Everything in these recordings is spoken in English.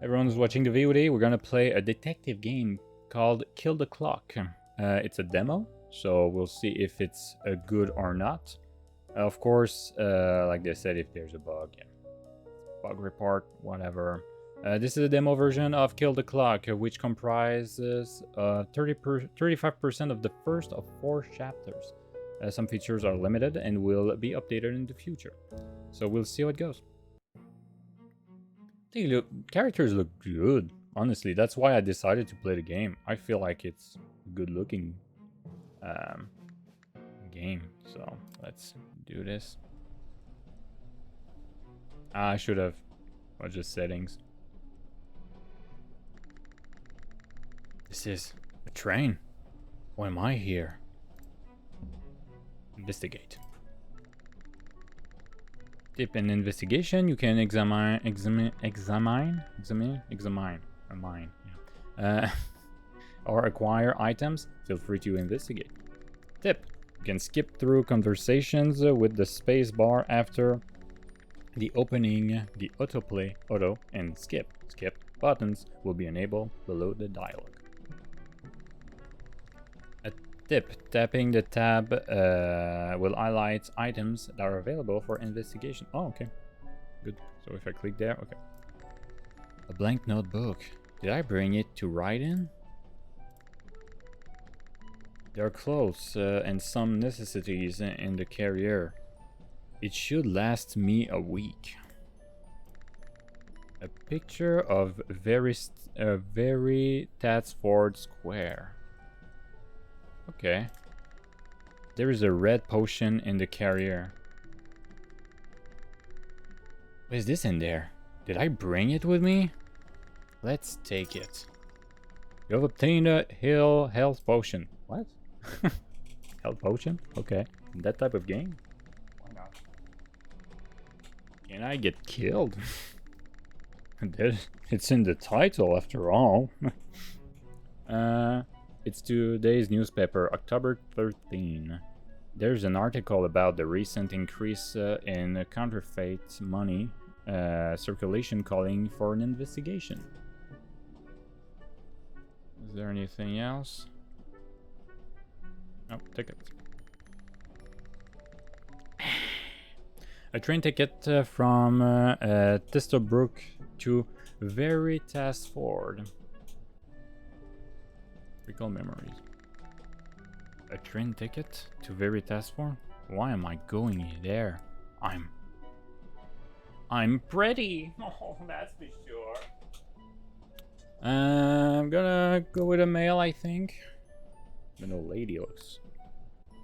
Everyone's watching the VOD. We're gonna play a detective game called Kill the Clock. It's a demo, so we'll see if it's good or not. Of course, like they said, if there's a bug, yeah. Bug report, whatever. This is a demo version of Kill the Clock, which comprises 35% of the first of 4 chapters. Some features are limited and will be updated in the future. So we'll see how it goes. Characters look good. Honestly, that's why I decided to play the game. I feel like it's a good looking game. So let's do this. I should have watched the settings. This is a train. Why am I here? Investigate. Tip in investigation, you can examine, or acquire items. Feel free to investigate. Tip: you can skip through conversations with the space bar after the opening, the auto, and skip buttons will be enabled below the dialogue. Tip: tapping the tab will highlight items that are available for investigation. Oh, okay. Good. So if I click there, okay. A blank notebook. Did I bring it to write in? There are clothes and some necessities in the carrier. It should last me a week. A picture of very Tatsford Square. Okay. There is a red potion in the carrier. What is this in there? Did I bring it with me? Let's take it. You have obtained a health potion. What? Health potion? Okay. That type of game? Why not? Can I get killed? It's in the title after all. It's today's newspaper, October 13. There's an article about the recent increase in counterfeit money circulation calling for an investigation. Is there anything else? Oh, ticket. A train ticket from Testobrook to Veritasford. Recall memories. A train ticket to Veritasford? Why am I going there? I'm pretty. Oh, that's for sure. I'm gonna go with a male, I think. The old lady looks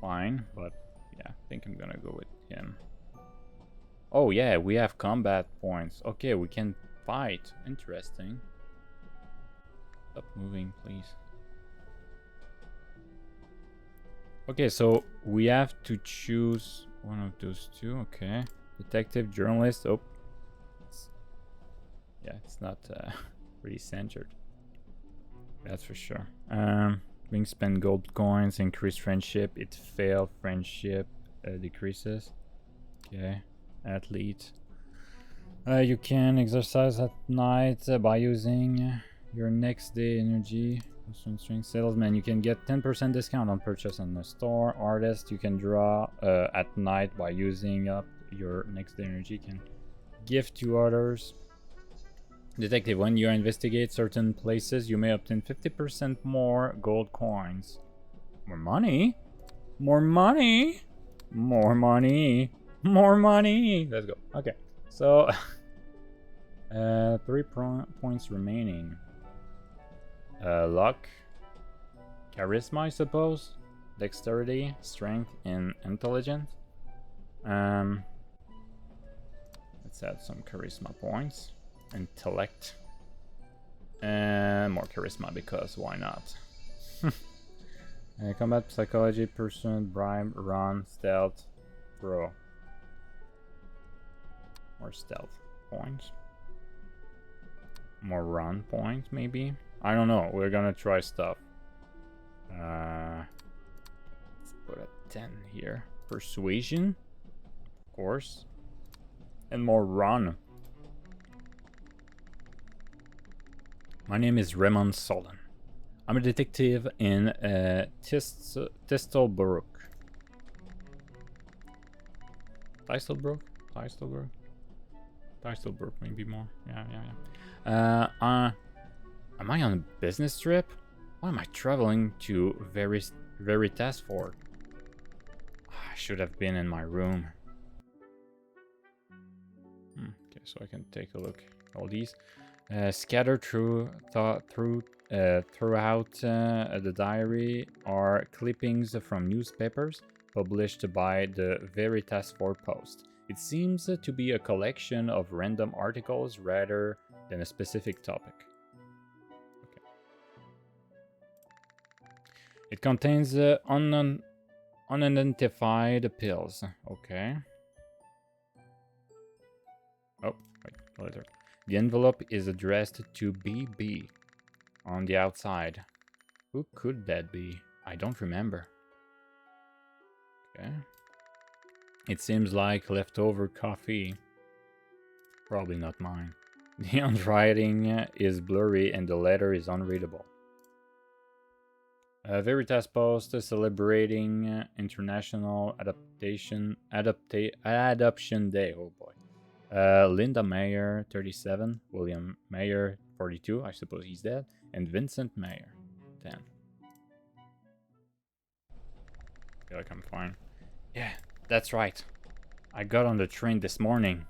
fine, but yeah, I think I'm gonna go with him. Oh yeah, we have combat points. Okay, we can fight. Interesting. Stop moving, please. Okay, so we have to choose one of those two. Okay. Detective, journalist. Oh. It's not really centered. That's for sure. Being spent gold coins, increase friendship. It failed. Friendship decreases. Okay. Athlete. You can exercise at night by using your next day energy. String salesman, you can get 10% discount on purchase in the store. Artist, you can draw at night by using up your next day energy. You can gift to others. Detective, when you investigate certain places, you may obtain 50% more gold coins. More money? More money? More money? More money? Let's go. Okay, so 3 points remaining. Luck, charisma, I suppose, dexterity, strength, and intelligence. Let's add some charisma points. Intellect, and more charisma because why not? Combat, psychology, person, bribe, run, stealth, throw. More stealth points. More run points, maybe. I don't know. We're gonna try stuff. Let's put a 10 here. Persuasion, of course, and more run. My name is Raymond Solon. I'm a detective in Tistelbrook. Tistelbrook, maybe more. Yeah. Am I on a business trip? Why am I traveling to Veritas Fort? I should have been in my room. Okay, so I can take a look at all these. Scattered throughout the diary are clippings from newspapers published by the Veritas Fort Post. It seems to be a collection of random articles rather than a specific topic. Okay. It contains unidentified pills. Okay. Oh, wait, later. The envelope is addressed to BB on the outside. Who could that be? I don't remember. Okay. It seems like leftover coffee. Probably not mine. The handwriting is blurry and the letter is unreadable. Veritas Post celebrating International Adoption Day. Oh boy. Linda Mayer, 37. William Mayer, 42. I suppose he's dead. And Vincent Mayer, 10. I feel like I'm fine. Yeah, that's right. I got on the train this morning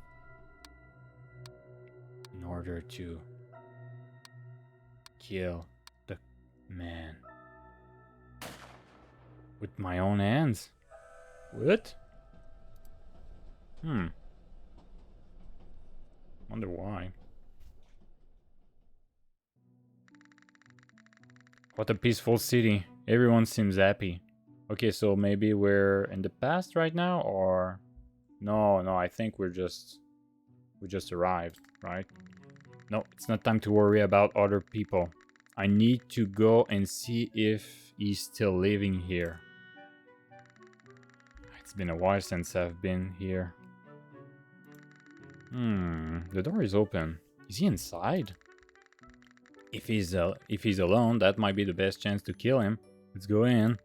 in order to kill the man with my own hands. What? Wonder why. What a peaceful city. Everyone seems happy. Okay, so maybe we're in the past right now, or no, I think we just arrived, right? No, it's not time to worry about other people. I need to go and see if he's still living here. It's been a while since I've been here. The door is open. Is he inside? If he's alone, that might be the best chance to kill him. Let's go in.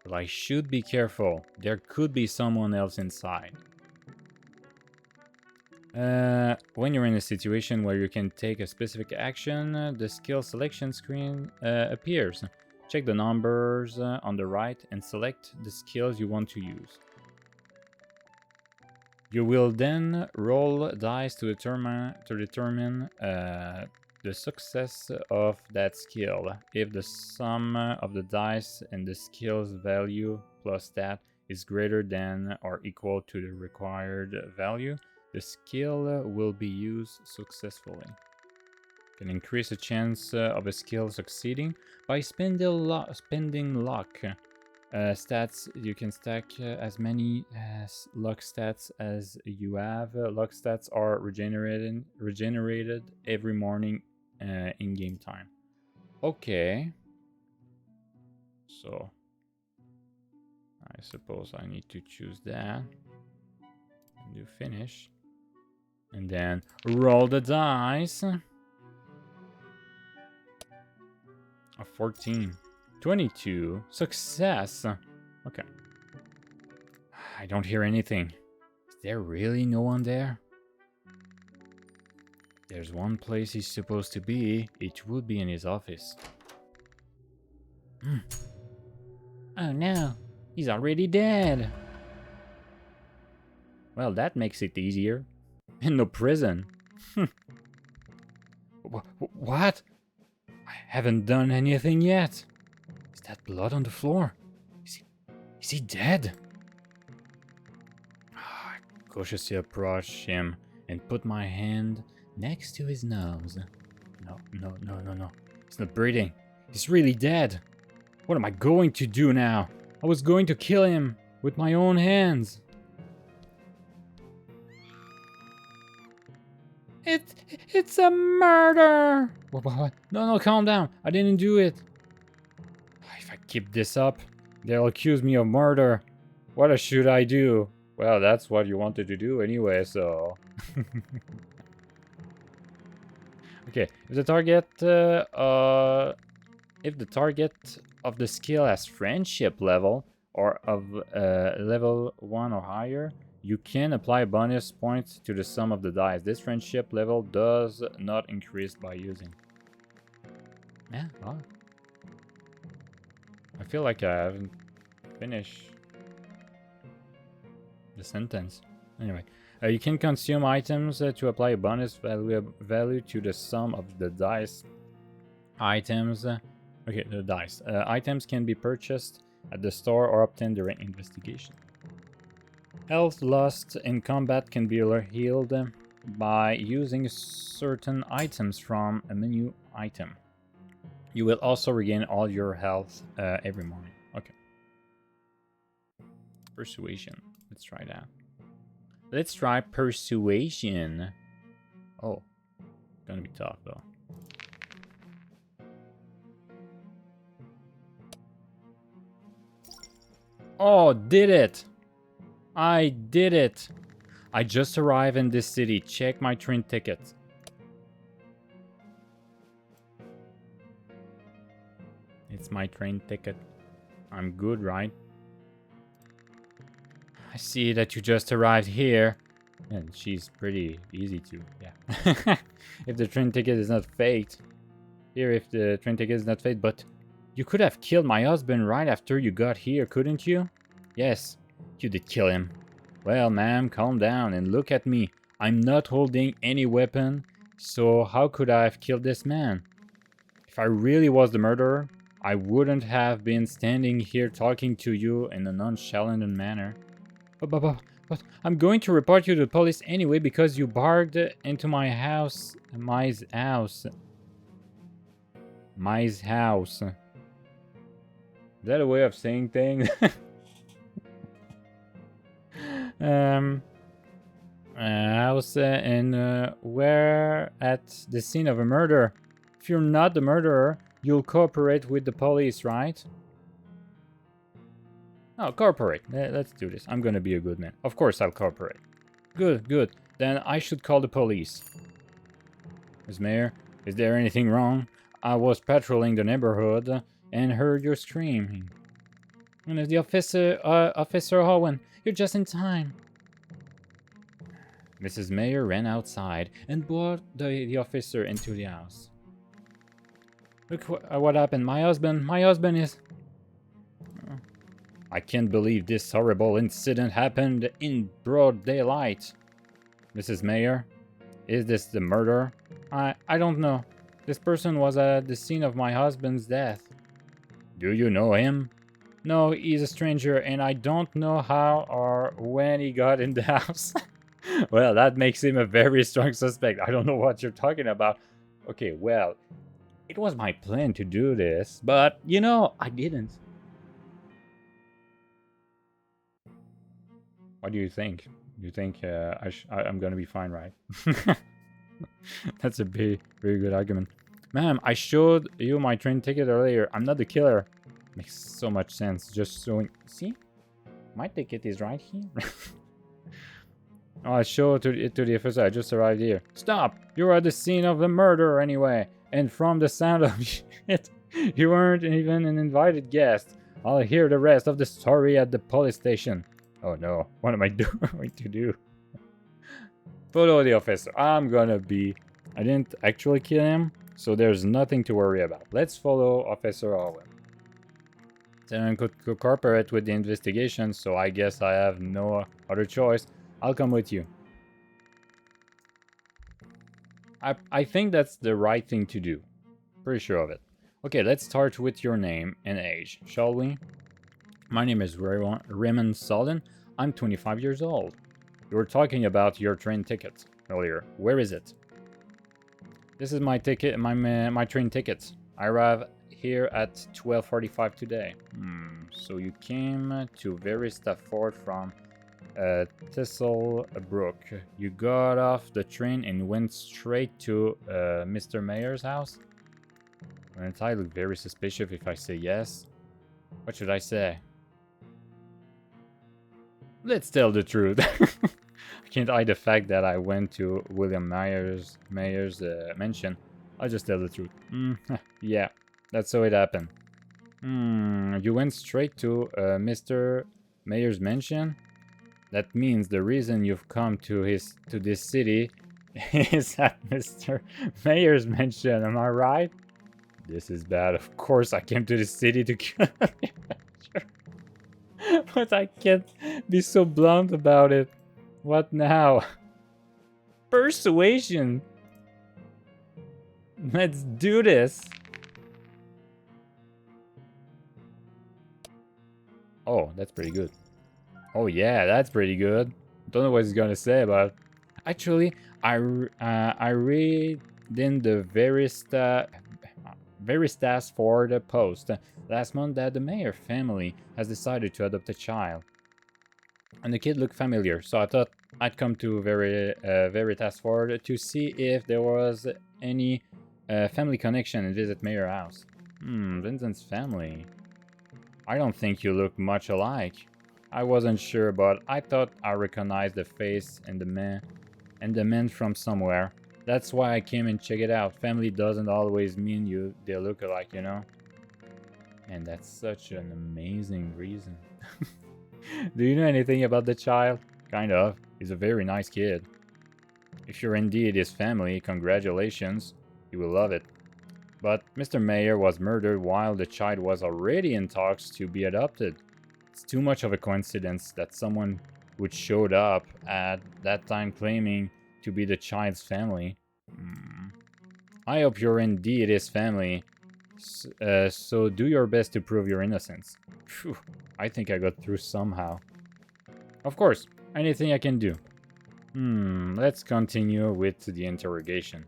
But I should be careful. There could be someone else inside. When you're in a situation where you can take a specific action, the skill selection screen appears. Check the numbers on the right and select the skills you want to use. You will then roll dice to determine the success of that skill. If the sum of the dice and the skill's value plus stat is greater than or equal to the required value, the skill will be used successfully. You can increase the chance of a skill succeeding by spending luck. Stats, you can stack as many luck stats as you have. Luck stats are regenerated every morning in game time. Okay. So I suppose I need to choose that. And do finish. And then roll the dice. A 14. 22. Success. Okay. I don't hear anything. Is there really no one there? There's one place he's supposed to be. It would be in his office. Oh no. He's already dead. Well, that makes it easier. In the prison. What? I haven't done anything yet. Is that blood on the floor? Is he dead? I cautiously approach him and put my hand next to his nose. No. He's not breathing. He's really dead. What am I going to do now? I was going to kill him with my own hands. It's a murder! What? No, calm down. I didn't do it. If I keep this up, they'll accuse me of murder. What should I do? Well, that's what you wanted to do anyway, so... Okay, if the target of the skill has friendship level or of level 1 or higher, you can apply bonus points to the sum of the dice. This friendship level does not increase by using. Yeah, well, I feel like I haven't finished the sentence. Anyway, you can consume items to apply a bonus value to the sum of the dice. Items. Okay, the dice. Items can be purchased at the store or obtained during investigation. Health lost in combat can be healed by using certain items from a menu item. You will also regain all your health every morning. Okay. Persuasion. Let's try that. Let's try persuasion. Oh, gonna be tough though. Oh, did it! I did it! I just arrived in this city. Check my train ticket. It's my train ticket. I'm good, right? I see that you just arrived here. And she's pretty easy to, yeah. If the train ticket is not faked. Here, if the train ticket is not faked, but you could have killed my husband right after you got here, couldn't you? Yes, you did kill him. Well, ma'am, calm down and look at me. I'm not holding any weapon, so how could I have killed this man? If I really was the murderer, I wouldn't have been standing here talking to you in a nonchalant manner. But I'm going to report you to the police anyway because you barged into my house. My house. Is that a way of saying things? House and we're at the scene of a murder. If you're not the murderer, you'll cooperate with the police, right? Oh, cooperate. Let's do this. I'm gonna be a good man. Of course I'll cooperate. Good. Then I should call the police. Ms. Mayor, is there anything wrong? I was patrolling the neighborhood and heard your screaming. And the officer, Officer Owen, you're just in time. Mrs. Mayor ran outside and brought the officer into the house. Look what happened. My husband is... I can't believe this horrible incident happened in broad daylight. Mrs. Mayor, is this the murder? I don't know. This person was at the scene of my husband's death. Do you know him? No, he's a stranger and I don't know how or when he got in the house. Well, that makes him a very strong suspect. I don't know what you're talking about. Okay, well, it was my plan to do this, but, you know, I didn't. What do you think? You think I'm gonna be fine, right? That's a very good argument. Ma'am, I showed you my train ticket earlier. I'm not the killer. Makes so much sense. Just showing... See? My ticket is right here. Oh, I showed it to the officer. I just arrived here. Stop! You were at the scene of the murder anyway. And from the sound of it, you weren't even an invited guest. I'll hear the rest of the story at the police station. Oh no, what am I going to do? Follow the officer. I'm gonna be... I didn't actually kill him, so there's nothing to worry about. Let's follow Officer Owen. Then could cooperate with the investigation, so I guess I have no other choice. I'll come with you. I think that's the right thing to do. Pretty sure of it. Okay, let's start with your name and age, shall we? My name is Raymond Sullen. I'm 25 years old. You were talking about your train ticket earlier. Where is it? This is my ticket, my train ticket. I arrived here at 12:45 today. So you came to Very Stafford from Thistlebrook. You got off the train and went straight to Mr. Mayor's house? Wouldn't I look very suspicious if I say yes? What should I say? Let's tell the truth. I can't hide the fact that I went to William Mayor's mansion. I'll just tell the truth. Yeah, that's how it happened. You went straight to Mr. Mayor's mansion? That means the reason you've come to this city is at Mr. Mayor's mansion, am I right? This is bad. Of course I came to the city to kill but I can't be so blunt about it. What now? Persuasion. Let's do this. Oh, that's pretty good. Oh yeah, that's pretty good. Don't know what he's gonna say, but actually, I read in the Veristas for the Post last month that the Mayor family has decided to adopt a child, and the kid looked familiar. So I thought I'd come to Veritas Ford to see if there was any family connection and visit Mayor house. Vincent's family. I don't think you look much alike. I wasn't sure, but I thought I recognized the face and the man from somewhere. That's why I came and check it out. Family doesn't always mean they look alike, you know? And that's such an amazing reason. Do you know anything about the child? Kind of. He's a very nice kid. If you're indeed his family, congratulations. You will love it. But Mr. Mayor was murdered while the child was already in talks to be adopted. It's too much of a coincidence that someone would showed up at that time claiming to be the child's family. I hope you're indeed his family, so do your best to prove your innocence. Phew, I think I got through somehow. Of course, anything I can do. Let's continue with the interrogation.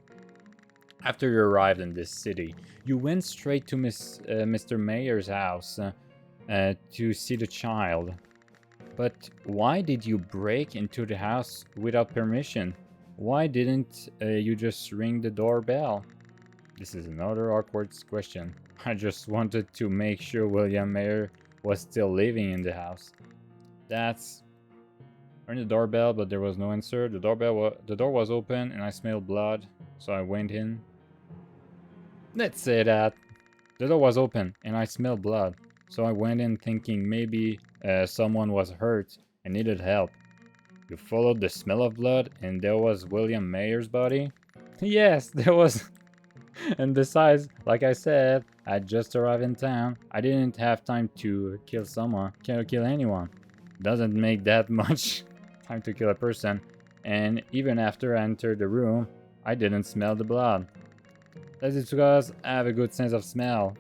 After you arrived in this city, you went straight to Mr. Mayor's house to see the child. But why did you break into the house without permission? Why didn't you just ring the doorbell? This is another awkward question. I just wanted to make sure William Mayer was still living in the house. That's... I rang the doorbell, but there was no answer. The door was open and I smelled blood, so I went in. Let's say that. The door was open and I smelled blood, so I went in thinking maybe someone was hurt and needed help. You followed the smell of blood and there was William Mayer's body? Yes, there was. And besides, like I said, I just arrived in town. I didn't have time to kill someone, kill anyone. Doesn't make that much time to kill a person. And even after I entered the room, I didn't smell the blood. That's because I have a good sense of smell.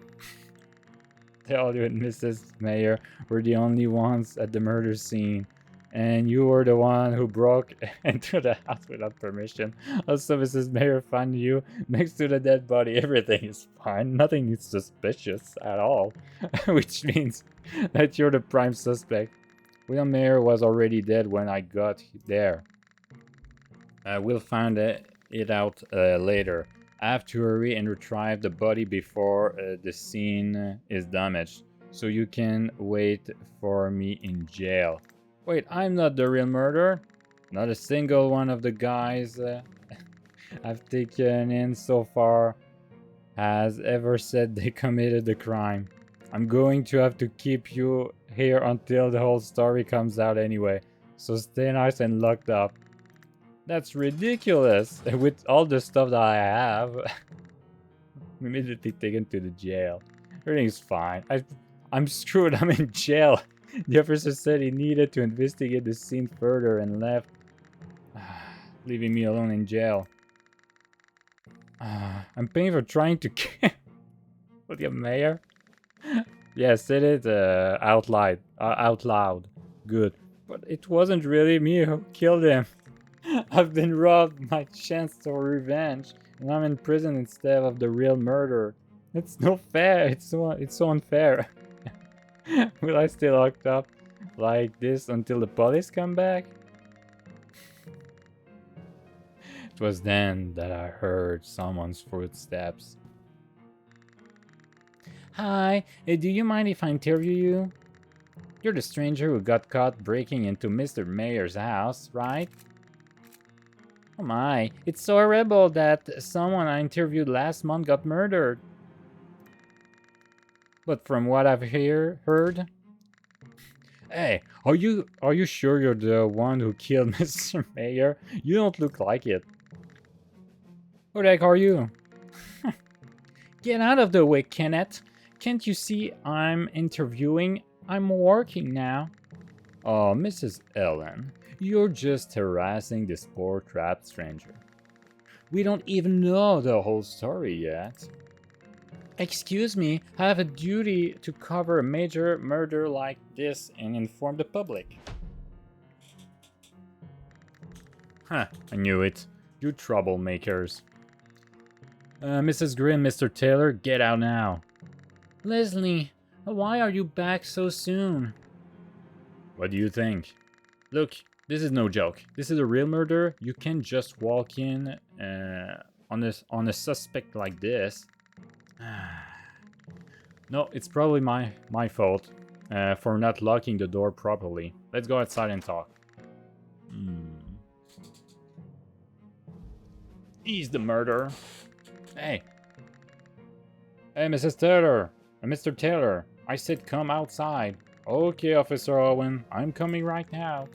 Tell you and Mrs. Mayer were the only ones at the murder scene. And you were the one who broke into the house without permission. Also, Mrs. Mayer found you next to the dead body. Everything is fine. Nothing is suspicious at all. Which means that you're the prime suspect. William Mayer was already dead when I got there. We'll find it out later. I have to hurry and retrieve the body before the scene is damaged. So you can wait for me in jail. Wait, I'm not the real murderer? Not a single one of the guys I've taken in so far has ever said they committed the crime. I'm going to have to keep you here until the whole story comes out anyway, so stay nice and locked up. That's ridiculous. With all the stuff that I have, I'm immediately taken to the jail. Everything's fine. I'm screwed. I'm in jail. The officer said he needed to investigate the scene further and left, leaving me alone in jail. I'm paying for trying to kill William Mayer. Yes, said it out loud. Good. But it wasn't really me who killed him. I've been robbed my chance for revenge, and I'm in prison instead of the real murderer. It's no fair. It's so unfair. Will I stay locked up like this until the police come back? It was then that I heard someone's footsteps. Hi, do you mind if I interview you? You're the stranger who got caught breaking into Mr. Mayer's house, right? Oh my, it's so horrible that someone I interviewed last month got murdered. But from what I've heard... Hey, are you sure you're the one who killed Mr. Mayor? You don't look like it. Who the heck are you? Get out of the way, Kenneth. Can't you see I'm interviewing? I'm working now. Oh, Mrs. Ellen, you're just harassing this poor trapped stranger. We don't even know the whole story yet. Excuse me, I have a duty to cover a major murder like this and inform the public. Huh, I knew it. You troublemakers. Mrs. Grimm, Mr. Taylor, get out now. Leslie, why are you back so soon? What do you think? Look, this is no joke. This is a real murder. You can't just walk in on a suspect like this. No, it's probably my fault for not locking the door properly. Let's go outside and talk. He's the murderer. Hey. Hey, Mrs. Taylor. Mr. Taylor. I said come outside. Okay, Officer Owen. I'm coming right out.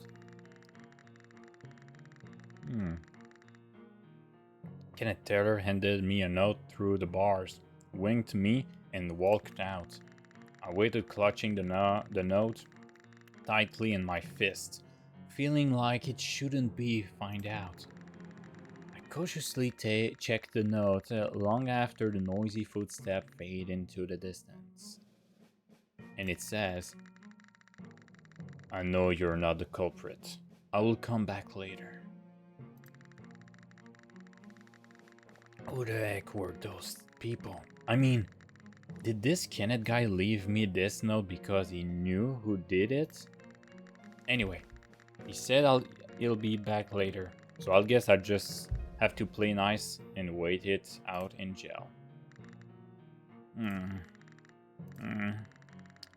Kenneth Taylor handed me a note through the bars, winked me, and walked out. I waited, clutching the note tightly in my fist, feeling like it shouldn't be found out. I cautiously checked the note long after the noisy footsteps fade into the distance. And it says, I know you're not the culprit. I will come back later. Who the heck were those people? I mean, did this Kenneth guy leave me this note because he knew who did it? Anyway, he said he'll be back later, so I guess I just have to play nice and wait it out in jail.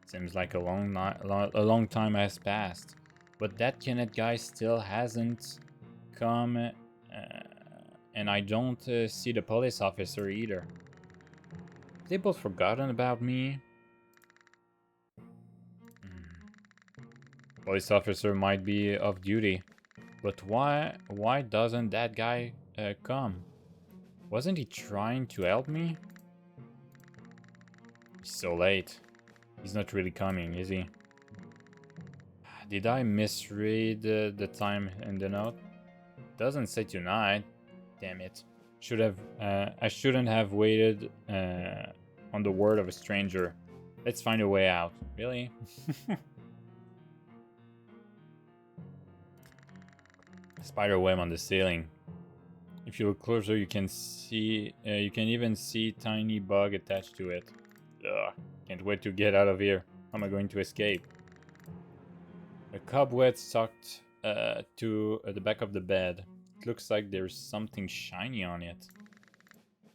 Seems like a long time has passed, but that Kenneth guy still hasn't come, and I don't see the police officer either. Have they both forgotten about me? Police officer might be off duty, but why doesn't that guy come? Wasn't he trying to help me? He's so late. He's not really coming, is he? Did I misread the time in the note? Doesn't say tonight. Damn it. I shouldn't have waited on the word of a stranger. Let's find a way out. Really? Spider web on the ceiling. If you look closer, you can see. You can even see tiny bug attached to it. Ugh, can't wait to get out of here. How am I going to escape? A cobweb stuck to the back of the bed. It looks like there's something shiny on it.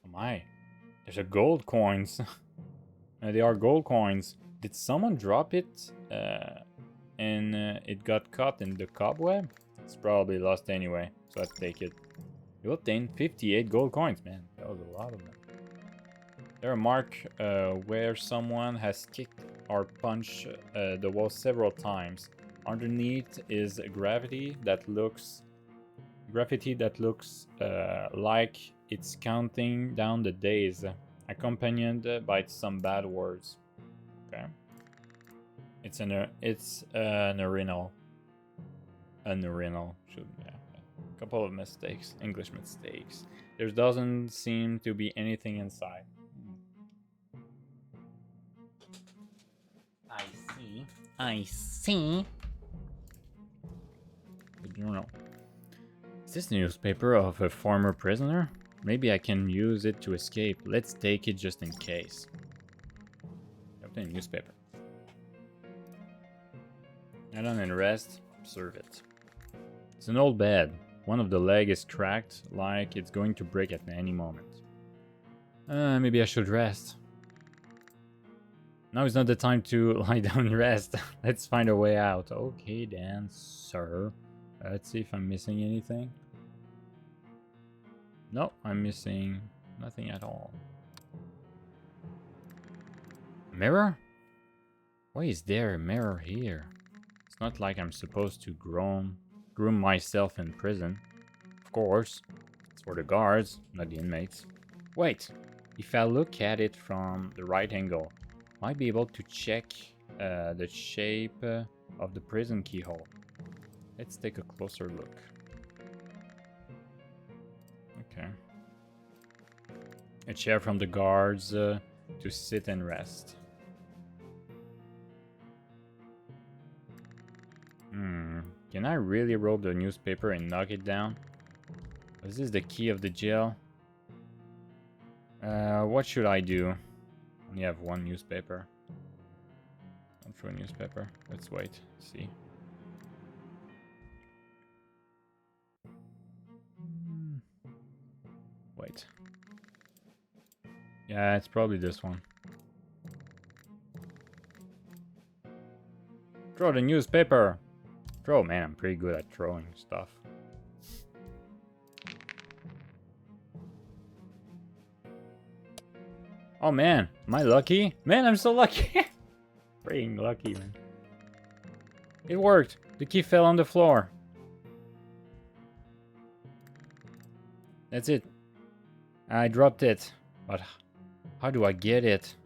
Oh my! There's a gold coins. They are gold coins. Did someone drop it? And it got caught in the cobweb? It's probably lost anyway, so let's take it. You obtained 58 gold coins, man. That was a lot of them. There are marks where someone has kicked or punched the wall several times. Underneath is graffiti that looks like it's counting down the days, accompanied by some bad words. Okay. It's an urinal. An urinal. A couple of mistakes, English mistakes. There doesn't seem to be anything inside. I see. The journal. Is this newspaper of a former prisoner? Maybe I can use it to escape. Let's take it just in case. Obtain newspaper. Lie down and rest. Observe it. It's an old bed. One of the legs is cracked, like it's going to break at any moment. Maybe I should rest. Now is not the time to lie down and rest. Let's find a way out. Okay then, sir. Let's see if I'm missing anything. No, I'm missing nothing at all. Mirror? Why is there a mirror here? It's not like I'm supposed to groom myself in prison. Of course, it's for the guards, not the inmates. Wait, if I look at it from the right angle, might be able to check the shape of the prison keyhole. Let's take a closer look. Okay. A chair from the guards to sit and rest. Can I really roll the newspaper and knock it down? Is this the key of the jail? What should I do? Only have one newspaper. Don't throw a newspaper. Let's wait. See. Wait. Yeah, it's probably this one. Throw the newspaper! Throw, man, I'm pretty good at throwing stuff. Oh man, am I lucky? Man, I'm so lucky! Freaking lucky, man. It worked! The key fell on the floor. That's it. I dropped it. But how do I get it?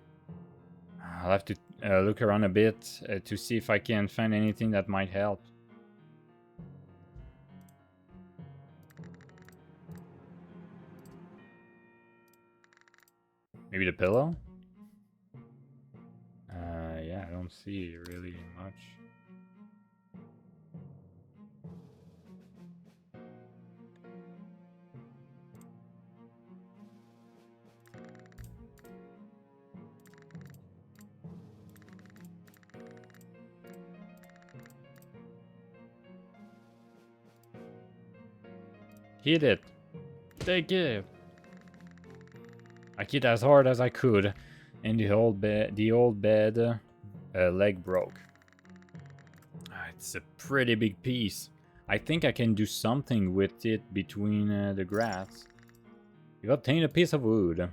I'll have to look around a bit to see if I can find anything that might help. Maybe the pillow? Yeah, I don't see really much. Hit it! Take it! I hit as hard as I could, and the old bed leg broke. It's a pretty big piece. I think I can do something with it between the grass. You obtain a piece of wood.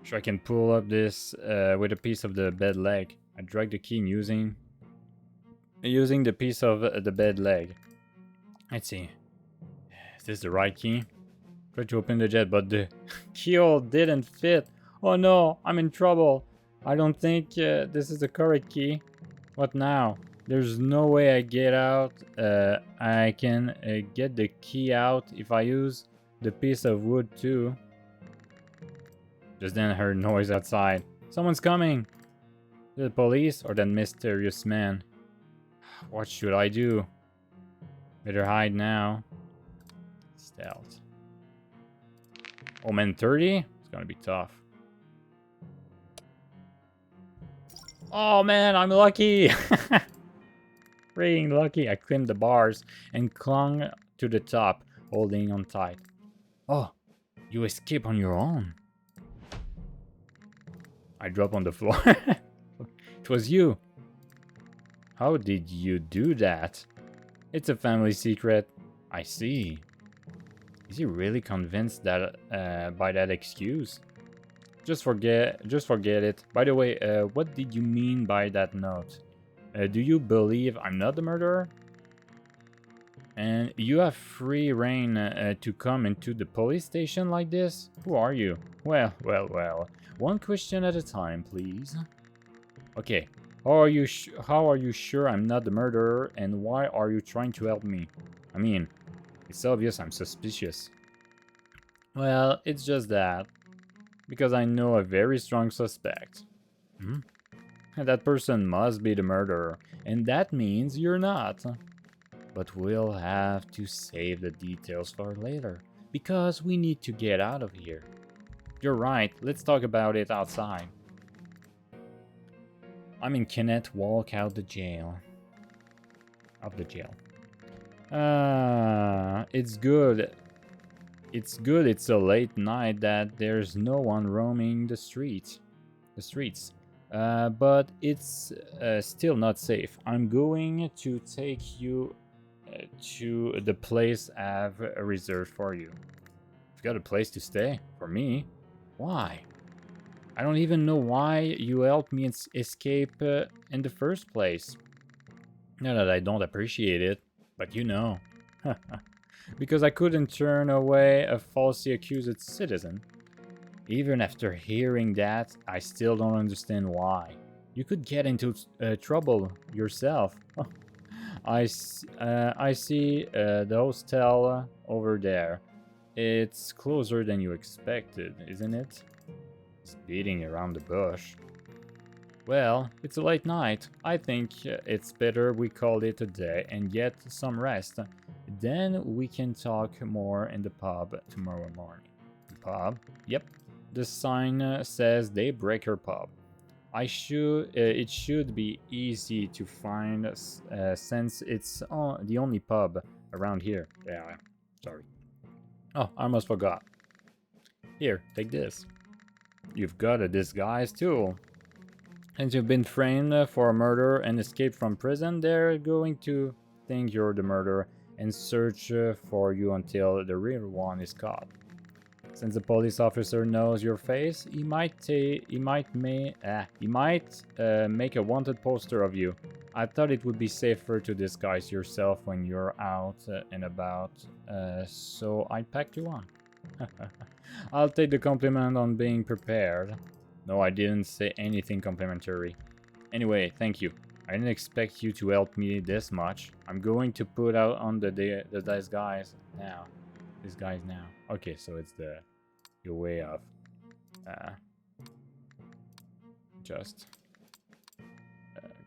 Sure, I can pull up this with a piece of the bed leg. I drag the key using the piece of the bed leg. Let's see. Is this the right key? Try to open the jet, but the keyhole didn't fit. Oh no, I'm in trouble. I don't think this is the correct key. What now? There's no way I get out. I can get the key out if I use the piece of wood too. Just then I heard noise outside. Someone's coming. The police or that mysterious man? What should I do? Better hide now. Stealth. Omen 30? It's gonna be tough. Oh man, I'm lucky! Freaking lucky. I climbed the bars and clung to the top, holding on tight. Oh, you escape on your own. I drop on the floor. It was you. How did you do that? It's a family secret. I see. Is he really convinced that by that excuse? Just forget it. By the way, what did you mean by that note? Do you believe I'm not the murderer? And you have free reign to come into the police station like this? Who are you? Well. One question at a time, please. Okay. How are you sure I'm not the murderer, and why are you trying to help me? I mean, it's obvious I'm suspicious. Well, it's just that. Because I know a very strong suspect. And that person must be the murderer, and that means you're not. But we'll have to save the details for later, because we need to get out of here. You're right, let's talk about it outside. I mean, Kenneth, walk out the jail. Of the jail. It's good. It's a late night that there's no one roaming the streets. But it's still not safe. I'm going to take you to the place I've reserved for you. You've got a place to stay. For me? Why? I don't even know why you helped me escape in the first place. Not that I don't appreciate it, but you know. Because I couldn't turn away a falsely accused citizen. Even after hearing that, I still don't understand why. You could get into trouble yourself. I see the hostel over there. It's closer than you expected, isn't it? It's beating around the bush. Well, it's a late night. I think it's better we call it a day and get some rest. Then we can talk more in the pub tomorrow morning. The pub? Yep. The sign says Daybreaker Pub. It should be easy to find since it's the only pub around here. Yeah, sorry. Oh, I almost forgot. Here, take this. You've got a disguise too. Since you've been framed for a murder and escaped from prison, they're going to think you're the murderer and search for you until the real one is caught. Since the police officer knows your face, he might make a wanted poster of you. I thought it would be safer to disguise yourself when you're out and about, so I packed you on. I'll take the compliment on being prepared. No, I didn't say anything complimentary. Anyway, thank you. I didn't expect you to help me this much. I'm going to put out on the disguise now. Disguise now. Okay, so it's your way of just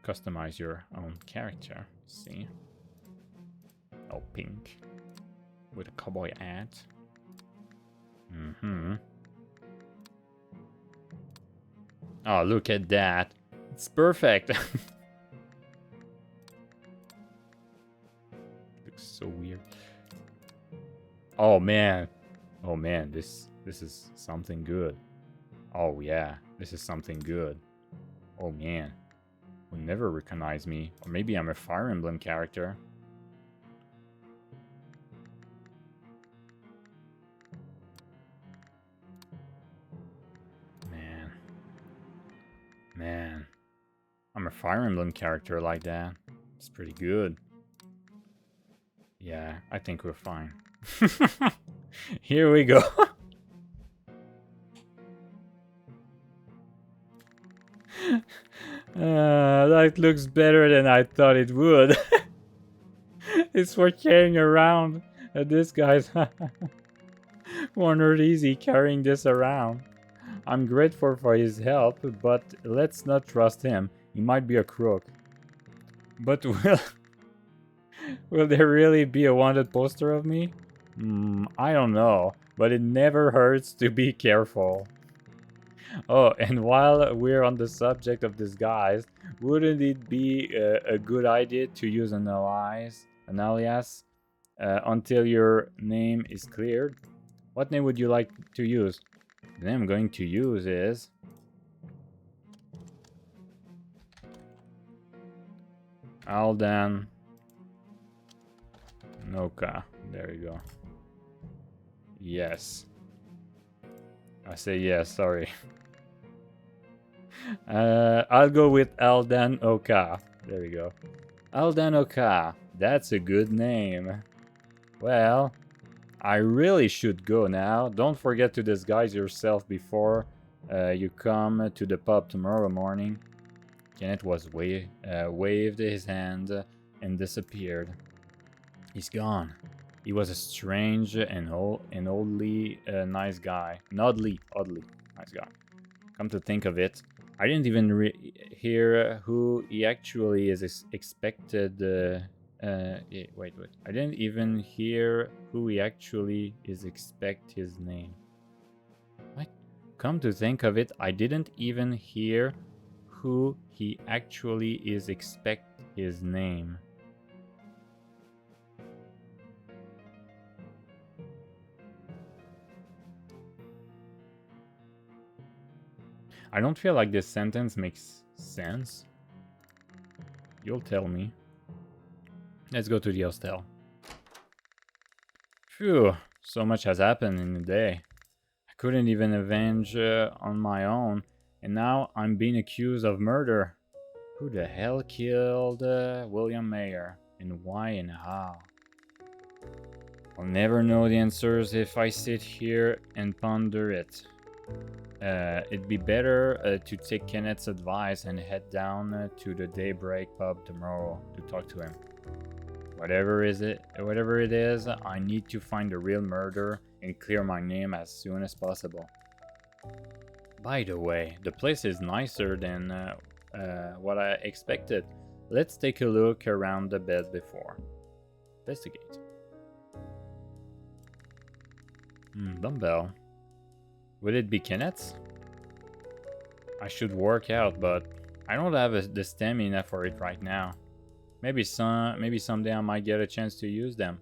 customize your own character. See? Oh, pink with a cowboy hat. Oh, look at that. It's perfect. Looks so weird. Oh man. Oh man, this is something good. Oh yeah, this is something good. Oh man. Will never recognize me. Or maybe I'm a Fire Emblem character. Man, I'm a Fire Emblem character like that. It's pretty good. Yeah, I think we're fine. Here we go. That looks better than I thought it would. It's for carrying around. This guy's wondered easy carrying this around. I'm grateful for his help, but let's not trust him. He might be a crook. But will there really be a wanted poster of me? I don't know, but it never hurts to be careful. Oh, and while we're on the subject of disguise, wouldn't it be a good idea to use an alias until your name is cleared? What name would you like to use? The name I'm going to use is Aldan Noka. There you go. Yes. I say yes, sorry. I'll go with Aldan Oka. There we go. Aldan Oka. That's a good name. Well, I really should go now. Don't forget to disguise yourself before you come to the pub tomorrow morning. Kenneth waved his hand and disappeared. He's gone. He was a strange and oddly nice guy. Oddly nice guy. Come to think of it, I didn't even hear who he actually is expected. Wait. I didn't even hear who he actually is expect his name. What? Come to think of it, I didn't even hear who he actually is expect his name. I don't feel like this sentence makes sense. You'll tell me. Let's go to the hostel. Phew, so much has happened in a day. I couldn't even avenge on my own, and now I'm being accused of murder. Who the hell killed William Mayer, and why and how? I'll never know the answers if I sit here and ponder it. It'd be better to take Kenneth's advice and head down to the Daybreak pub tomorrow to talk to him. Whatever it is, I need to find the real murderer and clear my name as soon as possible. By the way, the place is nicer than what I expected. Let's take a look around the bed before. Investigate. Dumbbell. Would it be Kenneth's? I should work out, but I don't have the stamina for it right now. Maybe someday I might get a chance to use them.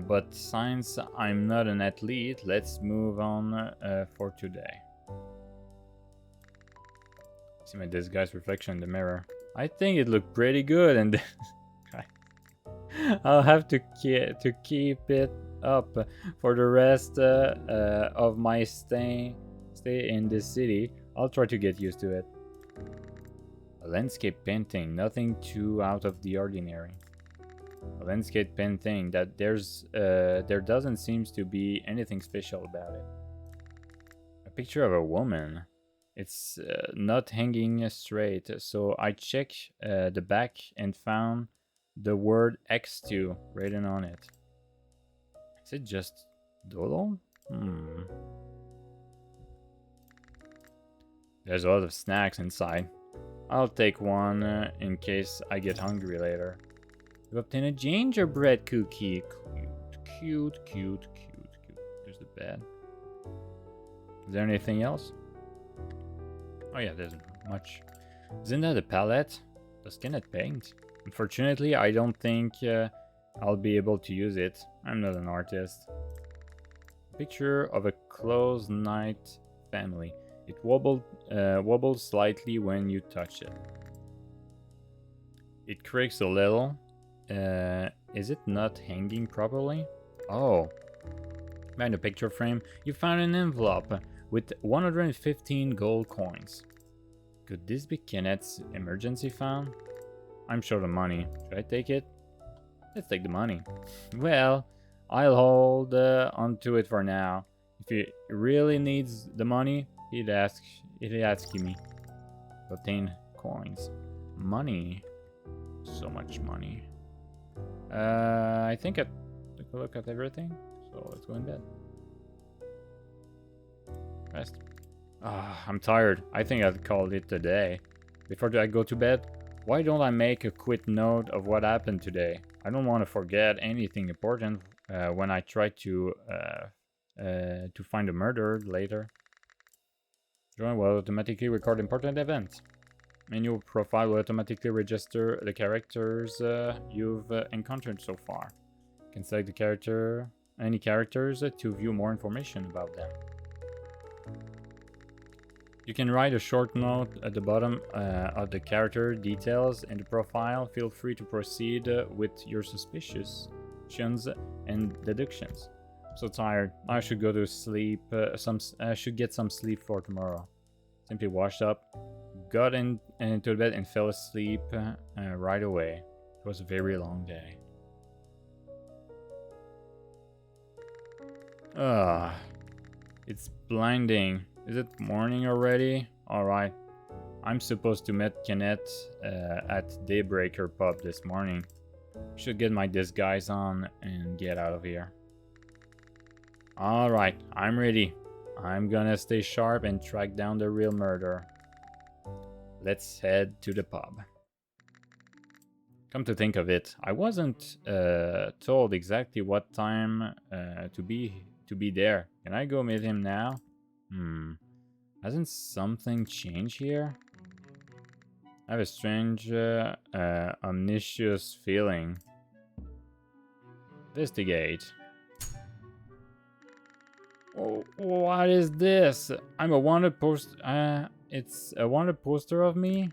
But since I'm not an athlete, let's move on for today. See my disguised reflection in the mirror. I think it looked pretty good, and I'll have to keep it up for the rest of my stay in this city. I'll try to get used to it. A landscape painting, nothing too out of the ordinary. A landscape painting that there doesn't seem to be anything special about it. A picture of a woman. It's not hanging straight, so I checked the back and found the word X2 written on it. Is it just Dolo? There's a lot of snacks inside. I'll take one in case I get hungry later. You've obtained a gingerbread cookie. Cute. There's the bed. Is there anything else? Oh yeah, there's much. Isn't that a palette? Does Kenneth paint? Unfortunately, I don't think I'll be able to use it. I'm not an artist. Picture of a close-knit family. It wobbles slightly when you touch it. It creaks a little. Is it not hanging properly? Oh. Behind the picture frame, you found an envelope with 115 gold coins. Could this be Kenneth's emergency fund? I'm short of money. Should I take it? Let's take the money. Well, I'll hold onto it for now. If he really needs the money, he'd ask me. Obtain coins. Money. So much money. I think I took a look at everything. So let's go in bed. Rest. I'm tired. I think I'd call it a day. Before I go to bed, why don't I make a quick note of what happened today? I don't want to forget anything important when I try to find a murderer later. Join will automatically record important events. Menu profile will automatically register the characters you've encountered so far. You can select any characters to view more information about them. You can write a short note at the bottom of the character details in the profile. Feel free to proceed with your suspicions and deductions. I'm so tired. I should go to sleep. I should get some sleep for tomorrow. Simply washed up, got into bed and fell asleep right away. It was a very long day. It's blinding. Is it morning already? Alright. I'm supposed to meet Kenneth at Daybreaker pub this morning. Should get my disguise on and get out of here. Alright, I'm ready. I'm gonna stay sharp and track down the real murderer. Let's head to the pub. Come to think of it, I wasn't told exactly what time to be there. Can I go meet him now? Hasn't something changed here? I have a strange, omniscious feeling. Investigate. Oh, what is this? I'm a wanted post. It's a wanted poster of me.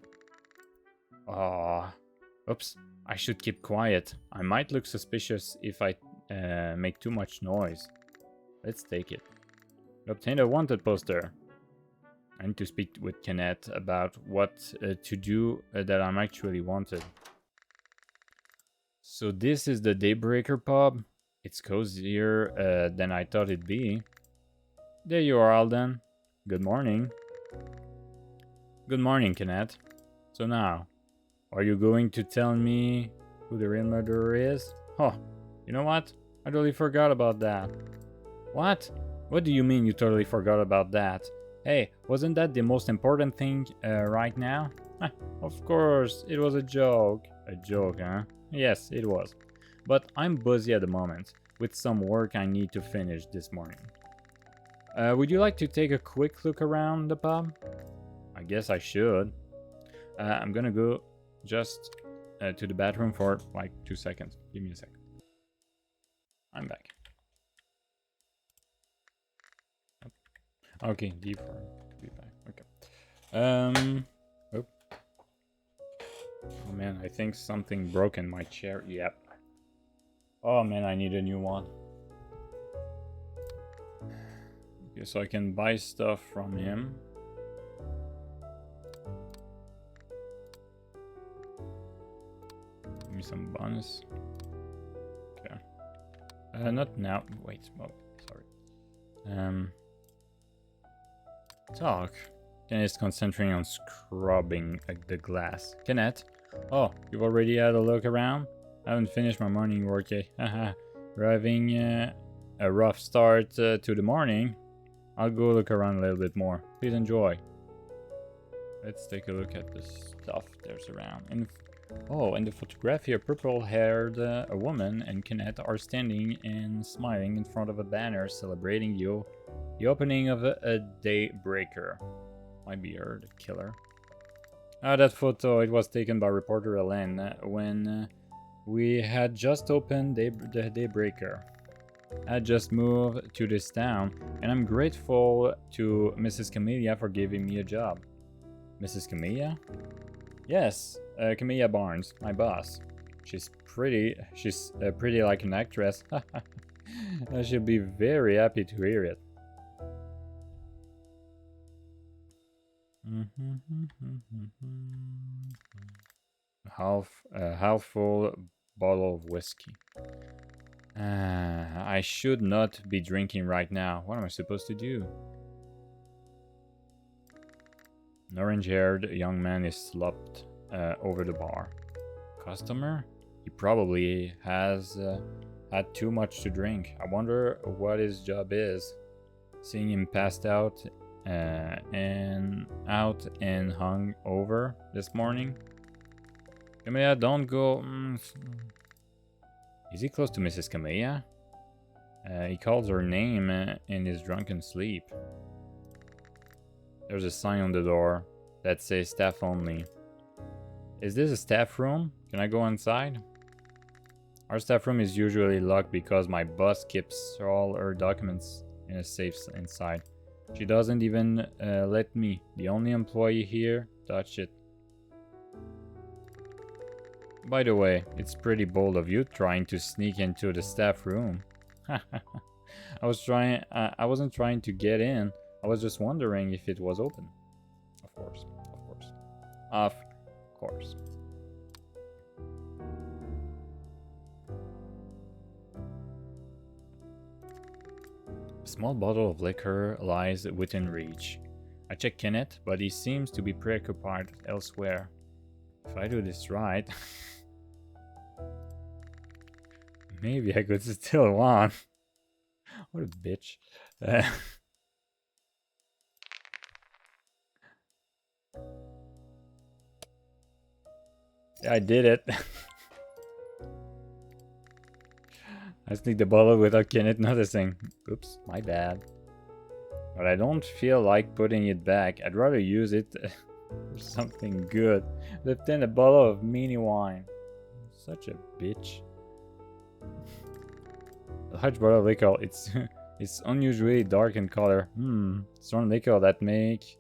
Oh, oops. I should keep quiet. I might look suspicious if I make too much noise. Let's take it. Obtain a wanted poster. I need to speak with Kenneth about what to do that I'm actually wanted. So this is the Daybreaker pub. It's cozier than I thought it'd be. There you are, Alden. Good morning. Good morning, Kenneth. So now, are you going to tell me who the real murderer is? Oh, you know what? I totally forgot about that. What? What do you mean you totally forgot about that? Hey, wasn't that the most important thing right now? Of course, it was a joke. A joke, huh? Yes, it was. But I'm busy at the moment, with some work I need to finish this morning. Would you like to take a quick look around the pub? I guess I should. I'm gonna go just to the bathroom for like 2 seconds. Give me a second. I'm back. Okay, D for be back. Okay. Oh. Oh man, I think something broke in my chair. Yep. Oh man, I need a new one. Okay, so I can buy stuff from him. Give me some bonus. Okay. Not now. Wait. Oh, sorry. Talk. Kenneth's concentrating on scrubbing the glass. Kenneth? Oh, you've already had a look around? I haven't finished my morning work yet. Haha. We're having a rough start to the morning. I'll go look around a little bit more. Please enjoy. Let's take a look at the stuff there's around. In the photography, a purple-haired a woman and Kenneth are standing and smiling in front of a banner celebrating the opening of a Daybreaker. Might be her, the killer. That photo, it was taken by reporter Ellen when we had just opened the Daybreaker. I just moved to this town, and I'm grateful to Mrs. Camellia for giving me a job. Mrs. Camellia? Yes, Camellia Barnes, my boss. She's pretty like an actress. She'll be very happy to hear it. Half full bottle of whiskey. I should not be drinking right now. What am I supposed to do? An orange-haired young man is slumped over the bar. Customer? He probably has had too much to drink. I wonder what his job is. Seeing him passed out and hung over this morning. Camellia, don't go. Is he close to Mrs. Camellia? He calls her name in his drunken sleep. There's a sign on the door that says staff only. Is this a staff room? Can I go inside? Our staff room is usually locked because my boss keeps all her documents in a safe inside. She doesn't even let me, the only employee here, touch it. By the way, it's pretty bold of you trying to sneak into the staff room. I wasn't trying to get in. I was just wondering if it was open. Of course. Of course. A small bottle of liquor lies within reach. I check Kenneth, but he seems to be preoccupied elsewhere. If I do this right, maybe I could still won. What a bitch. I did it. I sneaked the bottle without Kenneth noticing. Oops, my bad. But I don't feel like putting it back. I'd rather use it for something good than a bottle of mini wine. Such a bitch. A large bottle of liquor. It's unusually dark in color. Strong liquor that make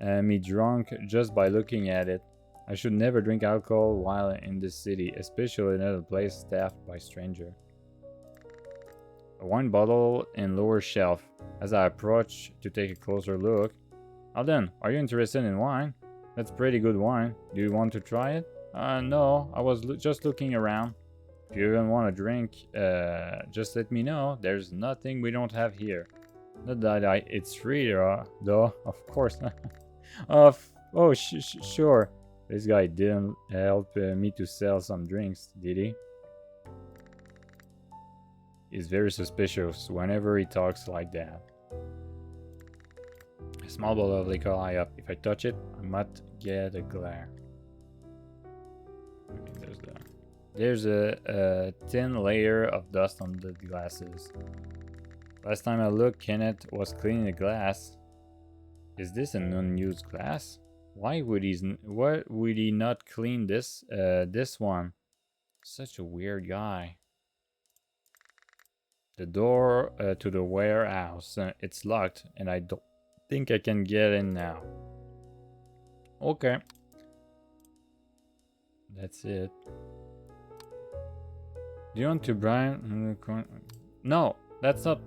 me drunk just by looking at it. I should never drink alcohol while in this city, especially in a place staffed by stranger. A wine bottle in lower shelf. As I approach to take a closer look. Alden, are you interested in wine? That's pretty good wine. Do you want to try it? No, I was just looking around. If you even want a drink, just let me know. There's nothing we don't have here. Not that it's free, though, of course. Sure. This guy didn't help me to sell some drinks, did he? He's very suspicious whenever he talks like that. A small bottle of liquor high up. If I touch it, I might get a glare. Okay, there's a thin layer of dust on the glasses. Last time I looked, Kenneth was cleaning the glass. Is this an unused glass? Why would he not clean this one? Such a weird guy. The door to the warehouse. It's locked, and I don't think I can get in now. Okay. That's it. Do you want to Brian? No, that's not.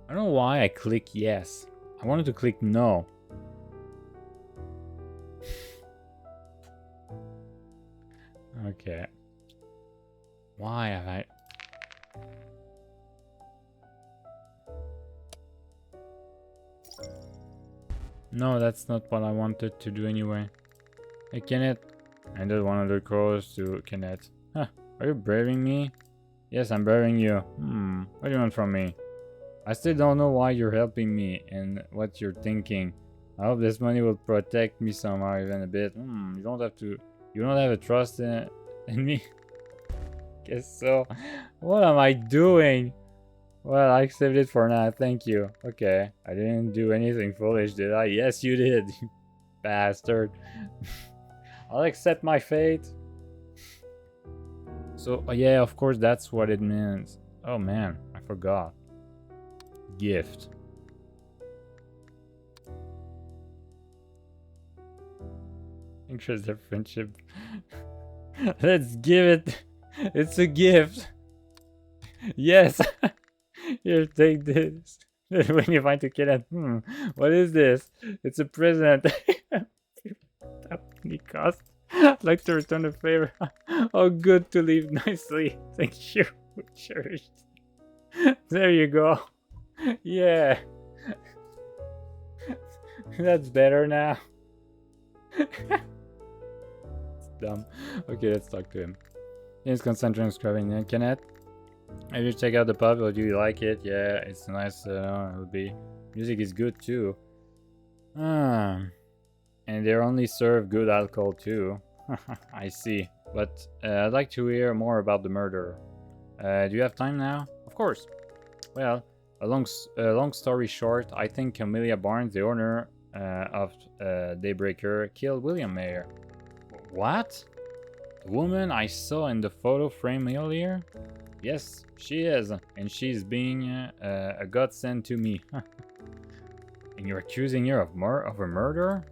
I don't know why I click yes. I wanted to click no. Okay. Why have I... No, that's not what I wanted to do anyway. Hey, Kenneth. I handed one of the crows to Kenneth. Huh, are you braving me? Yes, I'm braving you. What do you want from me? I still don't know why you're helping me and what you're thinking. I hope this money will protect me somehow, even a bit. You don't have a trust in me? Guess so. What am I doing? Well, I accept it for now, thank you. Okay, I didn't do anything foolish, did I? Yes, you did, you bastard. I'll accept my fate. So, yeah, of course, that's what it means. Oh man, I forgot. Gift. Interest of friendship. Let's give it. It's a gift. Yes. Here, take this. When you find a kid, what is this? It's a present. That many cost. I'd like to return the favor. Oh, good to leave nicely. Thank you. Cherished. There you go. Yeah. That's better now. It's dumb. Okay, let's talk to him. He's concentrating on scrubbing. Kenneth, have you check out the pub? Or do you like it? Yeah, it's nice. It'll be. Music is good too. And they only serve good alcohol too. I see. But I'd like to hear more about the murder. Do you have time now? Of course. Well, a long story short, I think Camelia Barnes, the owner of Daybreaker, killed William Mayer. What? The woman I saw in the photo frame earlier? Yes, she is, and she's being a godsend to me. And you're accusing her of a murder?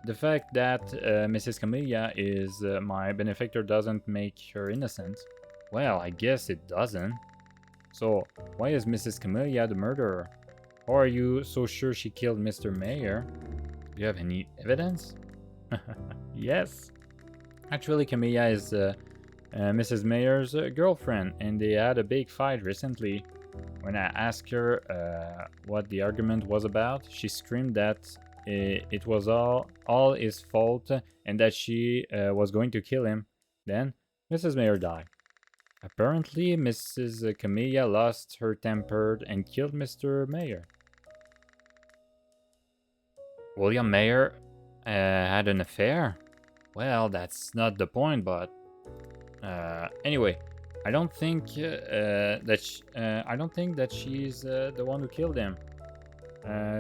The fact that Mrs. Camelia is my benefactor doesn't make her innocent. Well, I guess it doesn't. So, why is Mrs. Camelia the murderer? Or are you so sure she killed Mr. Mayer? Do you have any evidence? Yes. Actually, Camelia is Mrs. Mayer's girlfriend, and they had a big fight recently. When I asked her what the argument was about, she screamed that it was all his fault and that she was going to kill him. Then, Mrs. Mayer died. Apparently, Mrs. Camelia lost her temper and killed Mr. Mayer. William Mayer had an affair? Well, that's not the point, but anyway, I don't think that she's the one who killed him.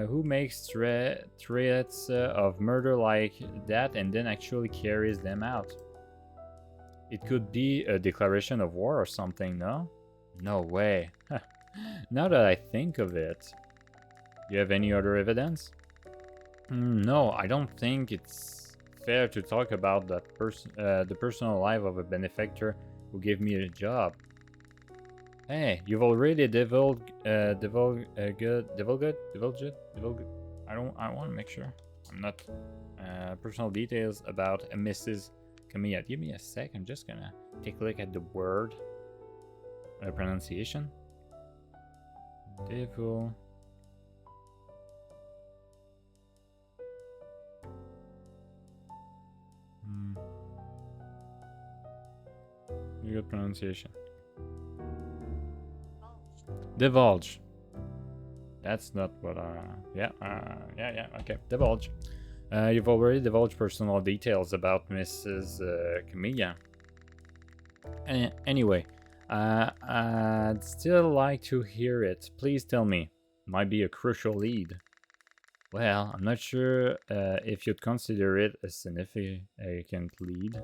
Who makes threats of murder like that and then actually carries them out? It could be a declaration of war or something, no? No way. Now that I think of it. You have any other evidence? No, I don't think it's fair to talk about that the personal life of a benefactor who gave me a job. Hey, you've already divulged good. I want to make sure I'm not personal details about Mrs. Camilla. Give me a sec. I'm just gonna take a look at the word pronunciation. Devil. Good pronunciation. Divulge. That's not what yeah, okay. Divulge. You've already divulged personal details about Mrs. Camilla. Anyway, I'd still like to hear it. Please tell me. Might be a crucial lead. Well, I'm not sure if you'd consider it a significant lead.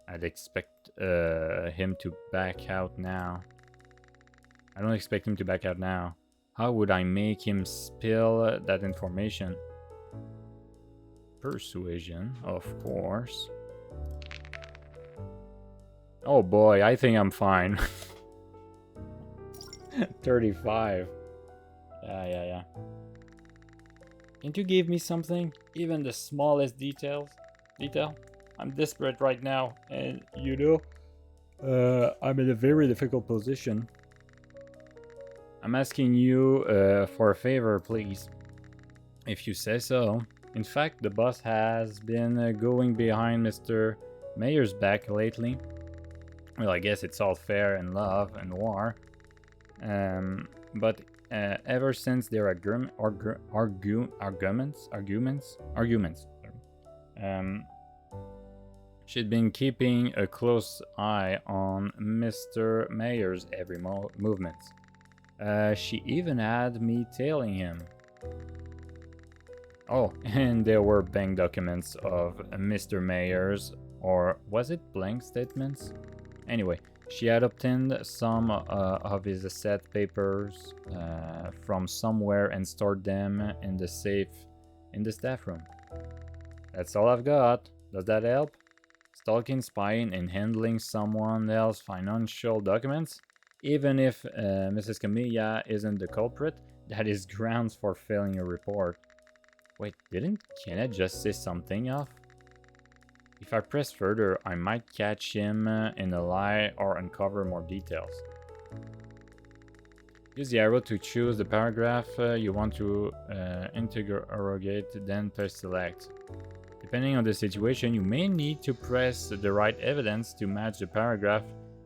I'd expect him to back out now. I don't expect him to back out now. How would I make him spill that information? Persuasion, of course. Oh boy, I think I'm fine. 35. Yeah. Can't you give me something? Even the smallest detail? I'm desperate right now, and you know, I'm in a very difficult position. I'm asking you for a favor, please. If you say so. In fact, the boss has been going behind Mr. Mayer's back lately. Well, I guess it's all fair in love and war. But ever since their arguments, she'd been keeping a close eye on Mr. Mayer's every movement. She even had me tailing him. Oh, and there were bank documents of Mr. Mayer's, or was it blank statements? Anyway, she had obtained some of his asset papers from somewhere and stored them in the safe in the staff room. That's all I've got. Does that help? Stalking, spying, and handling someone else's financial documents? Even if Mrs. Camilla isn't the culprit, that is grounds for failing a report. Wait, didn't Kenneth just say something off? If I press further, I might catch him in a lie or uncover more details. Use the arrow to choose the paragraph you want to interrogate, then press select. Depending on the situation, you may need to press the right evidence to match the paragraph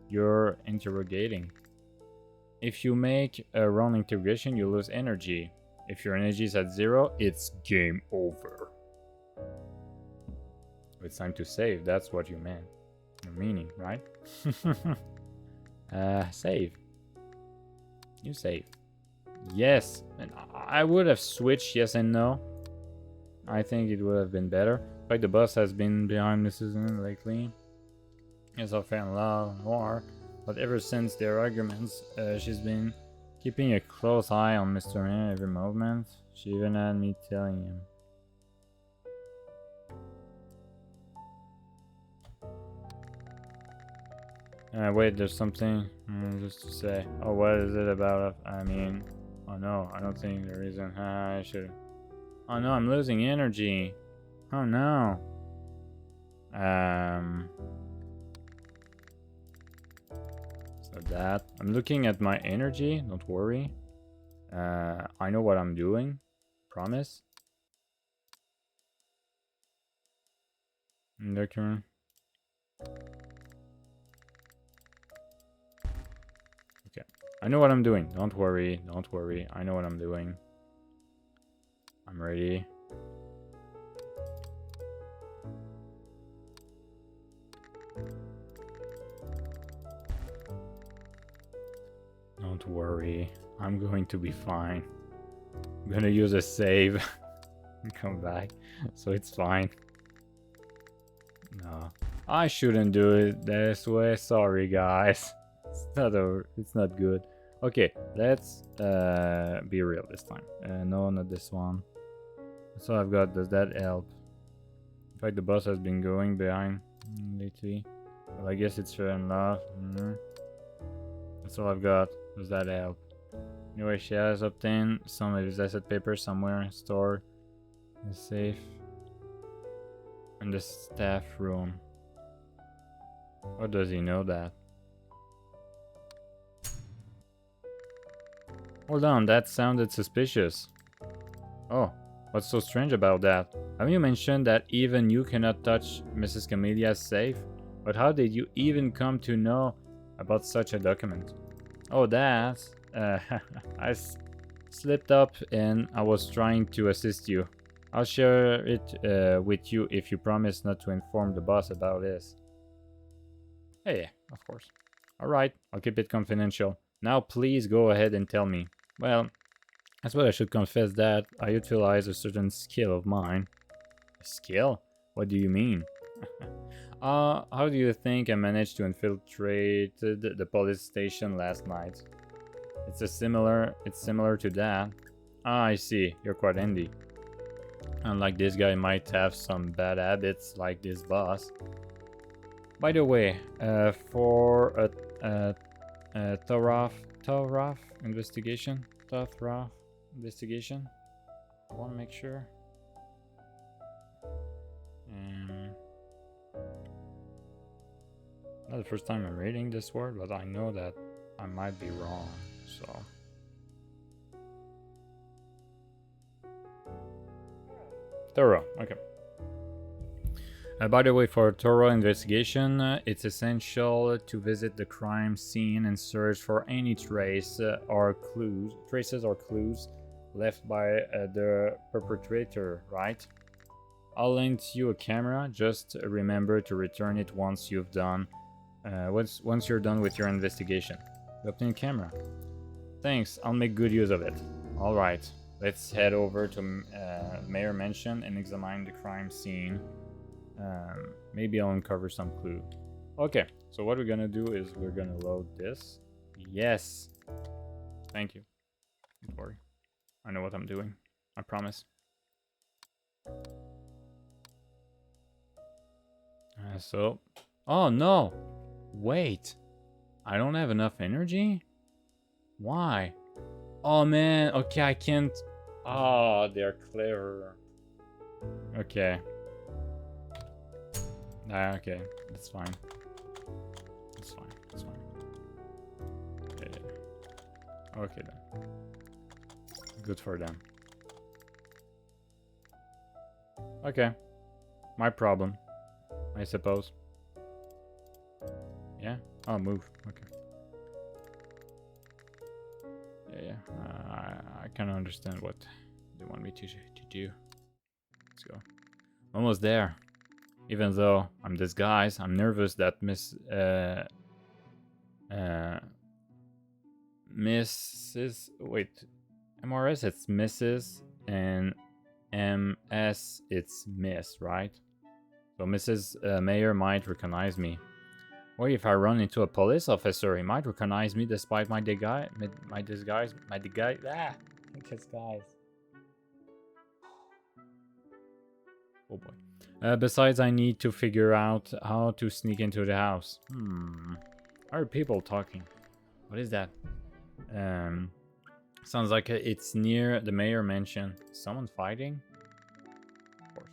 you're interrogating. If you make a wrong interrogation, you lose energy. If your energy is at 0, it's game over. It's time to save, that's what you meant. You're meaning, right? Save. You save. Yes, and I would have switched yes and no. I think it would have been better. In fact, the boss has been behind Mrs. N lately. It's all fair and love, war. But ever since their arguments, she's been keeping a close eye on Mr. N every movement. She even had me telling him. Wait, there's something just to say. Oh, what is it about? I mean, oh no, I don't think there isn't. I should. Oh no, I'm losing energy. Oh no. So that I'm looking at my energy. Don't worry. I know what I'm doing. Promise. Doctor. I know what I'm doing. Don't worry. Don't worry. I know what I'm doing. I'm ready. Don't worry. I'm going to be fine. I'm gonna use a save and come back. So it's fine. No. I shouldn't do it this way. Sorry, guys. It's not good. Okay, let's be real this time. No, not this one. That's all I've got. Does that help? In fact, the boss has been going behind lately. Well, I guess it's fair enough. That's all I've got. Does that help? Anyway, she has obtained some of his asset papers somewhere stored in the safe in the staff room. Or does he know that? Hold on, that sounded suspicious. Oh, what's so strange about that? Haven't you mentioned that even you cannot touch Mrs. Camelia's safe? But how did you even come to know about such a document? Oh, that. I slipped up and I was trying to assist you. I'll share it with you if you promise not to inform the boss about this. Hey, of course. Alright, I'll keep it confidential. Now please go ahead and tell me. Well, I suppose I should confess that I utilize a certain skill of mine. A skill? What do you mean? How do you think I managed to infiltrate the police station last night? It's similar to that. Ah, I see. You're quite handy. Unlike this guy might have some bad habits like this boss. By the way, for a Thorath investigation, I want to make sure. Not the first time I'm reading this word, but I know that I might be wrong, so. Thorough, okay. By the way, for a thorough investigation, it's essential to visit the crime scene and search for any traces or clues left by the perpetrator, right? I'll lend you a camera. Just remember to return it once you've done. Once you're done with your investigation. You obtain a camera. Thanks. I'll make good use of it. All right. Let's head over to Mayor Mansion and examine the crime scene. Maybe I'll uncover some clue. Okay, so what we're gonna do is we're gonna load this. Yes. Thank you. Don't worry. I know what I'm doing. I promise. So... Oh, no! Wait. I don't have enough energy? Why? Oh, man. Okay, I can't... Oh, they're clever. Okay. Okay, that's fine. That's fine. That's fine. Yeah. Okay then. Good for them. Okay. My problem, I suppose. Yeah? Oh, move. Okay. Yeah. I kind of understand what they want me to do. Let's go. Almost there. Even though I'm disguised, I'm nervous that Mrs. Wait, MRS it's Mrs. and MS it's Miss, right? So Mrs. Mayor might recognize me. Or if I run into a police officer, he might recognize me despite my disguise. Oh boy. Besides, I need to figure out how to sneak into the house. Are people talking? What is that? Sounds like it's near the mayor mansion. Someone fighting? Of course.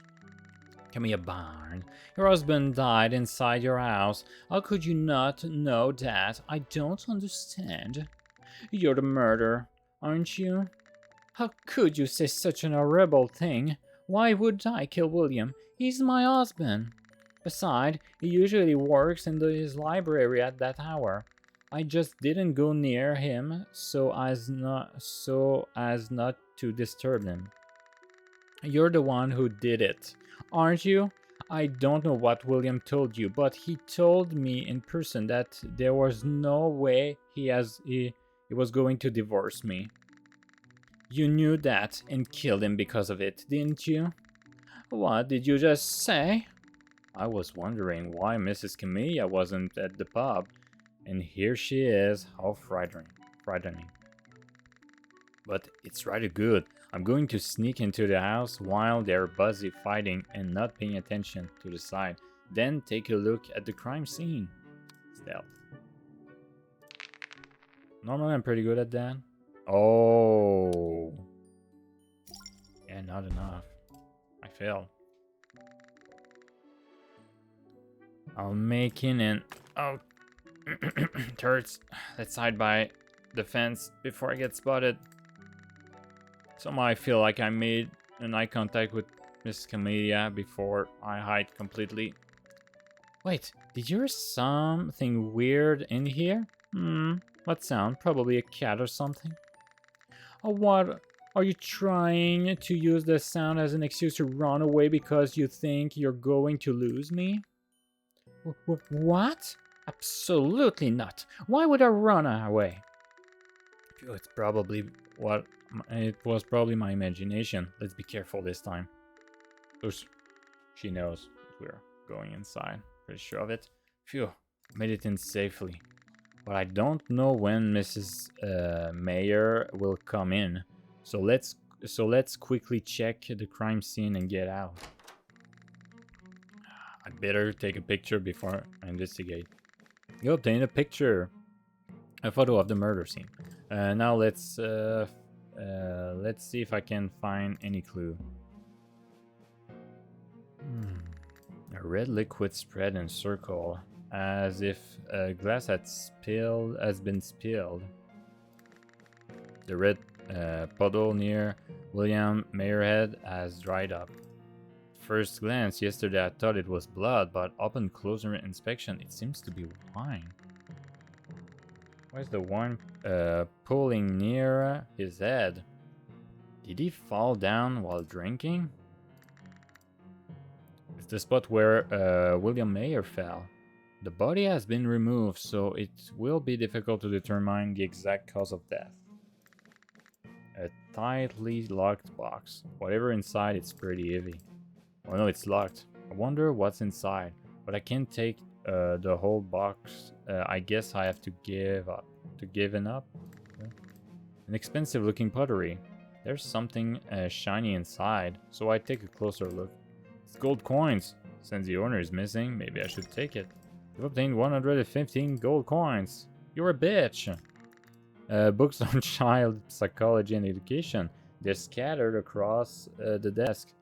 Give me a barn. Your husband died inside your house. How could you not know that? I don't understand. You're the murderer, aren't you? How could you say such an horrible thing? Why would I kill William? He's my husband. Besides, he usually works in his library at that hour. I just didn't go near him so as not to disturb him. You're the one who did it, aren't you? I don't know what William told you, but he told me in person that there was no way he was going to divorce me. You knew that and killed him because of it, didn't you? What did you just say? I was wondering why Mrs. Camellia wasn't at the pub, and here she is. How frightening. But it's rather good. I'm going to sneak into the house while they're busy fighting and not paying attention to the side. Then take a look at the crime scene. Stealth. Normally I'm pretty good at that. Oh. Yeah, not enough. I failed. I'm making an... Oh. Turrets. Let's hide by the fence before I get spotted. Somehow I feel like I made an eye contact with Miss Camellia before I hide completely. Wait, did you hear something weird in here? What sound? Probably a cat or something. Or what? Are you trying to use the sound as an excuse to run away because you think you're going to lose me? What? Absolutely not. Why would I run away? It's probably what it was. Probably my imagination. Let's be careful this time. Oosh. She knows we're going inside. Pretty sure of it. Phew, made it in safely. But I don't know when Mrs. Mayer will come in. So let's quickly check the crime scene and get out. I'd better take a picture before I investigate. You obtain a picture. A photo of the murder scene. Now let's see if I can find any clue. A red liquid spread in circle, as if a glass has been spilled. The red puddle near William Mayerhead has dried up. First glance yesterday I thought it was blood, but upon closer inspection it seems to be wine. Why is the wine pulling near his head? Did he fall down while drinking? It's the spot where William Mayer fell. The body has been removed, so it will be difficult to determine the exact cause of death. A tightly locked box. Whatever inside, it's pretty heavy. Oh no, it's locked. I wonder what's inside, but I can't take the whole box. I guess I have to give up. An expensive looking pottery. There's something shiny inside, so I take a closer look. It's gold coins. Since the owner is missing, maybe I should take it. You've obtained 115 gold coins. You're a bitch. Books on child psychology and education. They're scattered across the desk.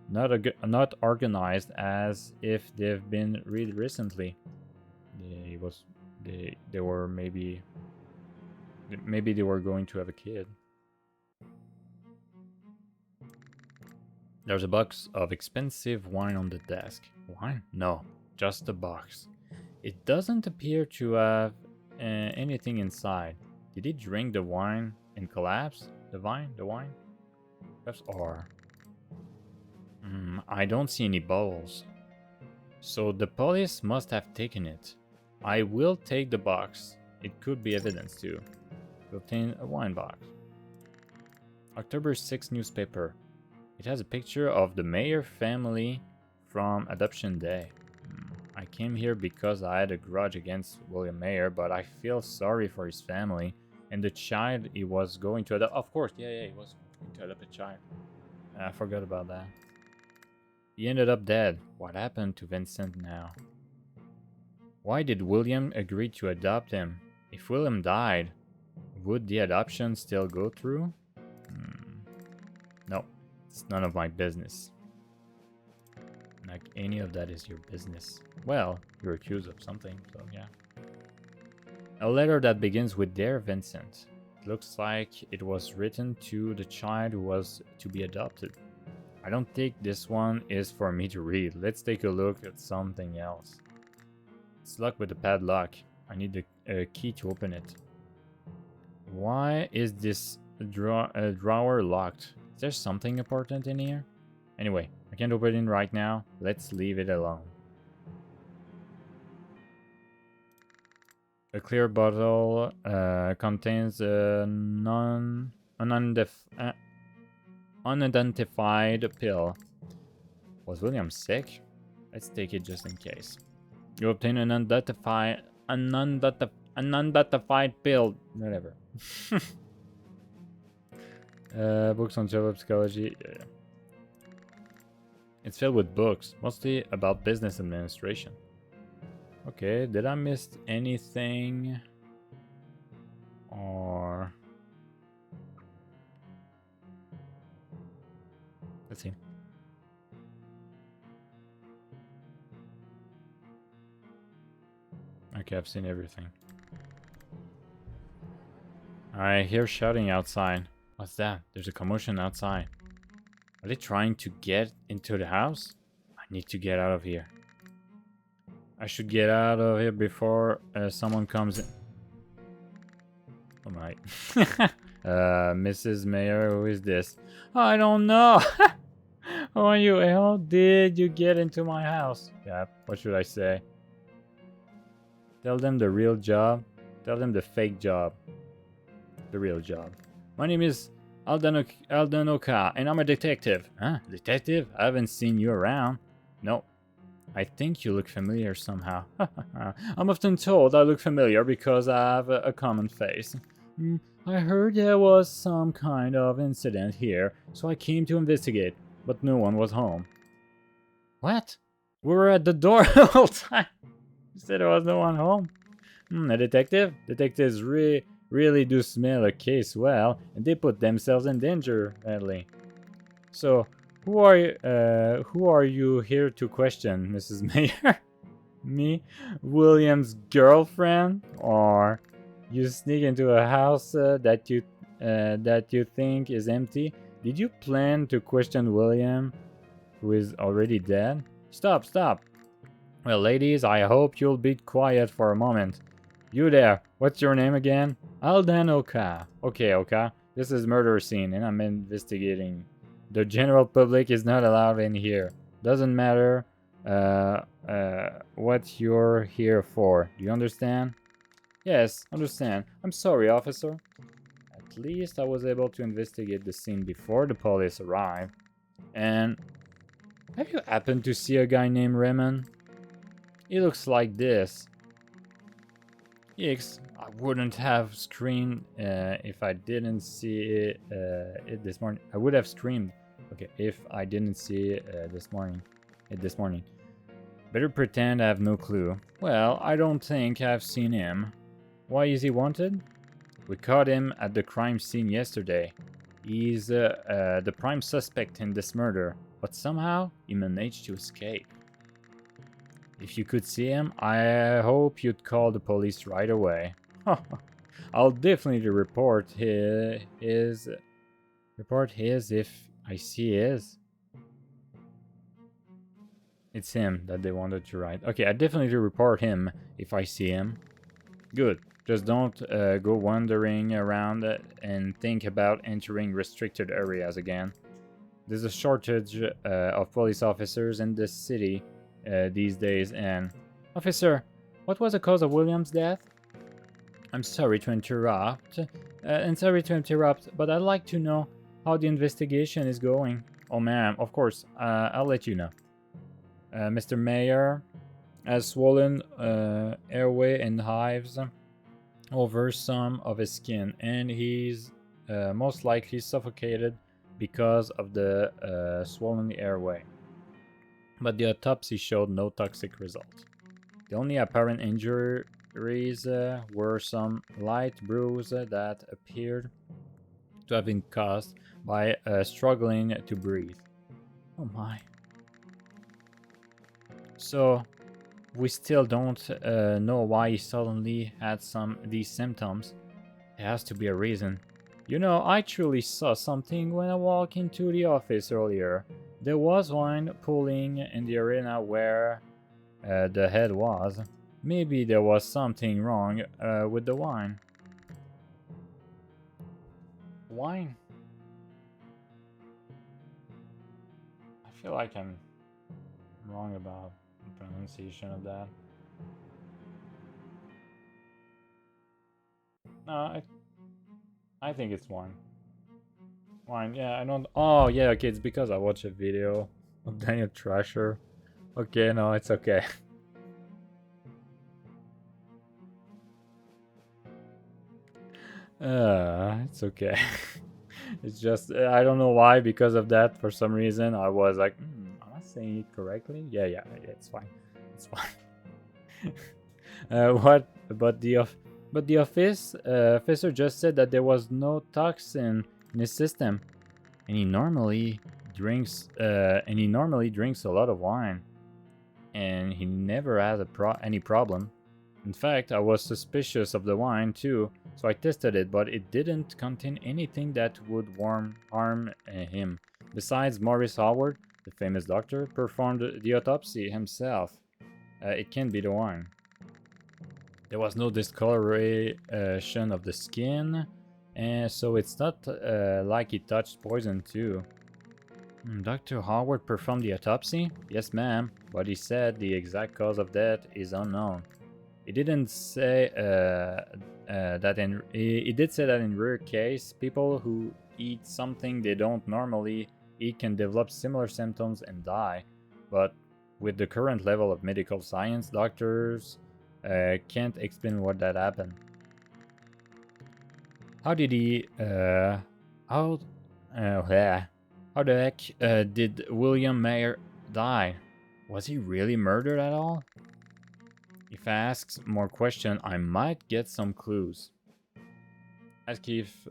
Not organized as if they've been read recently. They were maybe they were going to have a kid. There's a box of expensive wine on the desk. Wine? No, just a box. It doesn't appear to have anything inside. Did he drink the wine and collapse? The wine? Perhaps or. I don't see any bubbles. So the police must have taken it. I will take the box. It could be evidence too. To obtain a wine box. October 6th newspaper. It has a picture of the Mayer family from Adoption Day. I came here because I had a grudge against William Mayer, but I feel sorry for his family and the child he was going to adopt. Of course, yeah, he was going to adopt a child. I forgot about that. He ended up dead. What happened to Vincent now? Why did William agree to adopt him? If William died, would the adoption still go through? No, it's none of my business. Like any of that is your business. Well, you're accused of something, so yeah. A letter that begins with Dear Vincent. It looks like it was written to the child who was to be adopted. I don't think this one is for me to read. Let's take a look at something else. It's locked with a padlock. I need a key to open it. Why is this drawer locked? Is there something important in here? Anyway, I can't open it right now. Let's leave it alone. A clear bottle contains a unidentified pill. Was William sick? Let's take it just in case. You obtain an unidentified pill. Whatever. Books on child psychology. Yeah. It's filled with books, mostly about business administration. Okay, did I miss anything? Let's see. Okay, I've seen everything. I hear shouting outside. What's that? There's a commotion outside. Are they trying to get into the house? I need to get out of here. I should get out of here before someone comes in. Oh my. Mrs. Mayor, who is this? I don't know. How did you get into my house? Yeah, what should I say? Tell them the real job. Tell them the fake job. The real job. My name is Alden Oka, and I'm a detective. Huh? Detective? I haven't seen you around. No. I think you look familiar somehow. I'm often told I look familiar because I have a common face. I heard there was some kind of incident here, so I came to investigate, but no one was home. What? We were at the door the whole time. You said there was no one home. A detective? Detectives really do smell a case well, and they put themselves in danger badly. So, who are you here to question, Mrs. Mayor? Me? William's girlfriend? Or you sneak into a house that you think is empty? Did you plan to question William, who is already dead? Stop. Well, ladies, I hope you'll be quiet for a moment. You there, what's your name again? Alden Oka. Okay, Oka, this is murder scene and I'm investigating. The general public is not allowed in here. Doesn't matter what you're here for. Do you understand? Yes, understand. I'm sorry, officer. At least I was able to investigate the scene before the police arrived. And have you happened to see a guy named Raymond? He looks like this. Yikes, I wouldn't have screamed if I didn't see it this morning. I would have screamed, okay, if I didn't see it this morning. Better pretend I have no clue. Well, I don't think I've seen him. Why is he wanted? We caught him at the crime scene yesterday. He's the prime suspect in this murder, but somehow he managed to escape. If you could see him, I hope you'd call the police right away. I'll definitely report his if I see his. It's him that they wanted to write. Okay, I definitely report him if I see him. Good. Just don't go wandering around and think about entering restricted areas again. There's a shortage of police officers in this city these days, and... Officer, what was the cause of William's death? I'm sorry to interrupt, but I'd like to know how the investigation is going. Oh, ma'am, of course, I'll let you know. Mr. Mayor has swollen airway and hives over some of his skin, and he's most likely suffocated because of the swollen airway. But the autopsy showed no toxic result. The only apparent injuries were some light bruises that appeared to have been caused by struggling to breathe. Oh my. So, we still don't know why he suddenly had these symptoms. There has to be a reason. You know, I truly saw something when I walked into the office earlier. There was wine pooling in the arena where the head was. Maybe there was something wrong with the wine. Wine? I feel like I'm wrong about the pronunciation of that. No, I think it's wine. Wine, yeah, I don't... Oh, yeah, okay, it's because I watched a video of Daniel Trasher. Okay, no, it's okay. It's okay. It's just, I don't know why, because of that, for some reason, I was like, am I saying it correctly? Yeah, it's fine. It's fine. But the officer just said that there was no toxin in his system, and he normally drinks, and he normally drinks a lot of wine, and he never has any problem. In fact, I was suspicious of the wine too, so I tested it, but it didn't contain anything that would harm him. Besides, Maurice Howard, the famous doctor, performed the autopsy himself. It can't be the wine. There was no discoloration of the skin, and so it's not like he touched poison too. Dr. Howard performed the autopsy? Yes, ma'am, but he said the exact cause of death is unknown. He didn't say that in. He did say that in rare case, people who eat something they don't normally eat can develop similar symptoms and die. But with the current level of medical science, doctors can't explain what that happened. How did he? How the heck did William Mayer die? Was he really murdered at all? If I ask more questions, I might get some clues. Ask if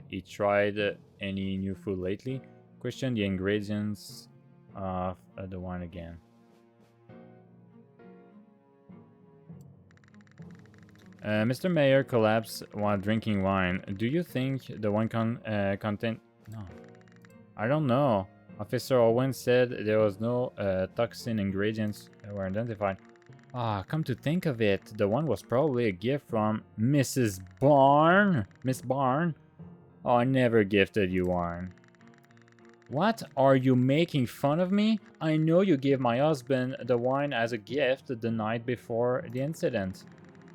he tried any new food lately. Question the ingredients of the wine again. Mr. Mayer collapsed while drinking wine. Do you think the wine contained... No. I don't know. Officer Owen said there was no toxin ingredients were identified. Come to think of it, the one was probably a gift from Mrs. Barn. Miss Barn? Oh, I never gifted you wine. What? Are you making fun of me? I know you gave my husband the wine as a gift the night before the incident.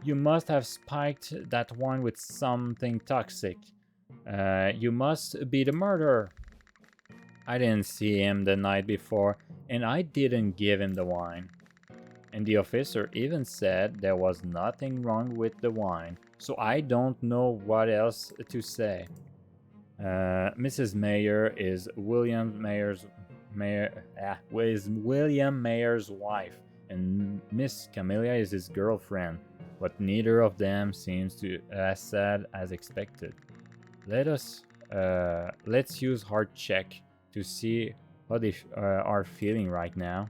You must have spiked that wine with something toxic. You must be the murderer. I didn't see him the night before, and I didn't give him the wine. And the officer even said there was nothing wrong with the wine, so I don't know what else to say. Mrs. Mayer is William Mayer's wife, and Miss Camellia is his girlfriend, but neither of them seems to as sad as expected. Let's use heart check to see how they are feeling right now.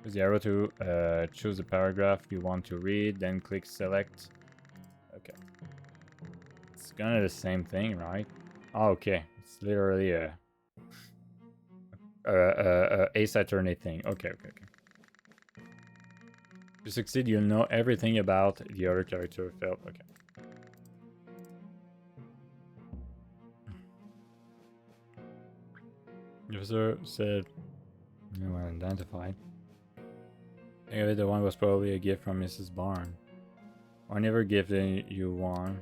Use the arrow to choose the paragraph you want to read, then click select. Okay. It's kind of the same thing, right? Oh, okay. It's literally a Ace Attorney thing. Okay. To succeed, you'll know everything about the other character failed. Okay. The officer said no one identified. Anyway, the one was probably a gift from Mrs. Barn. I never gifted you one.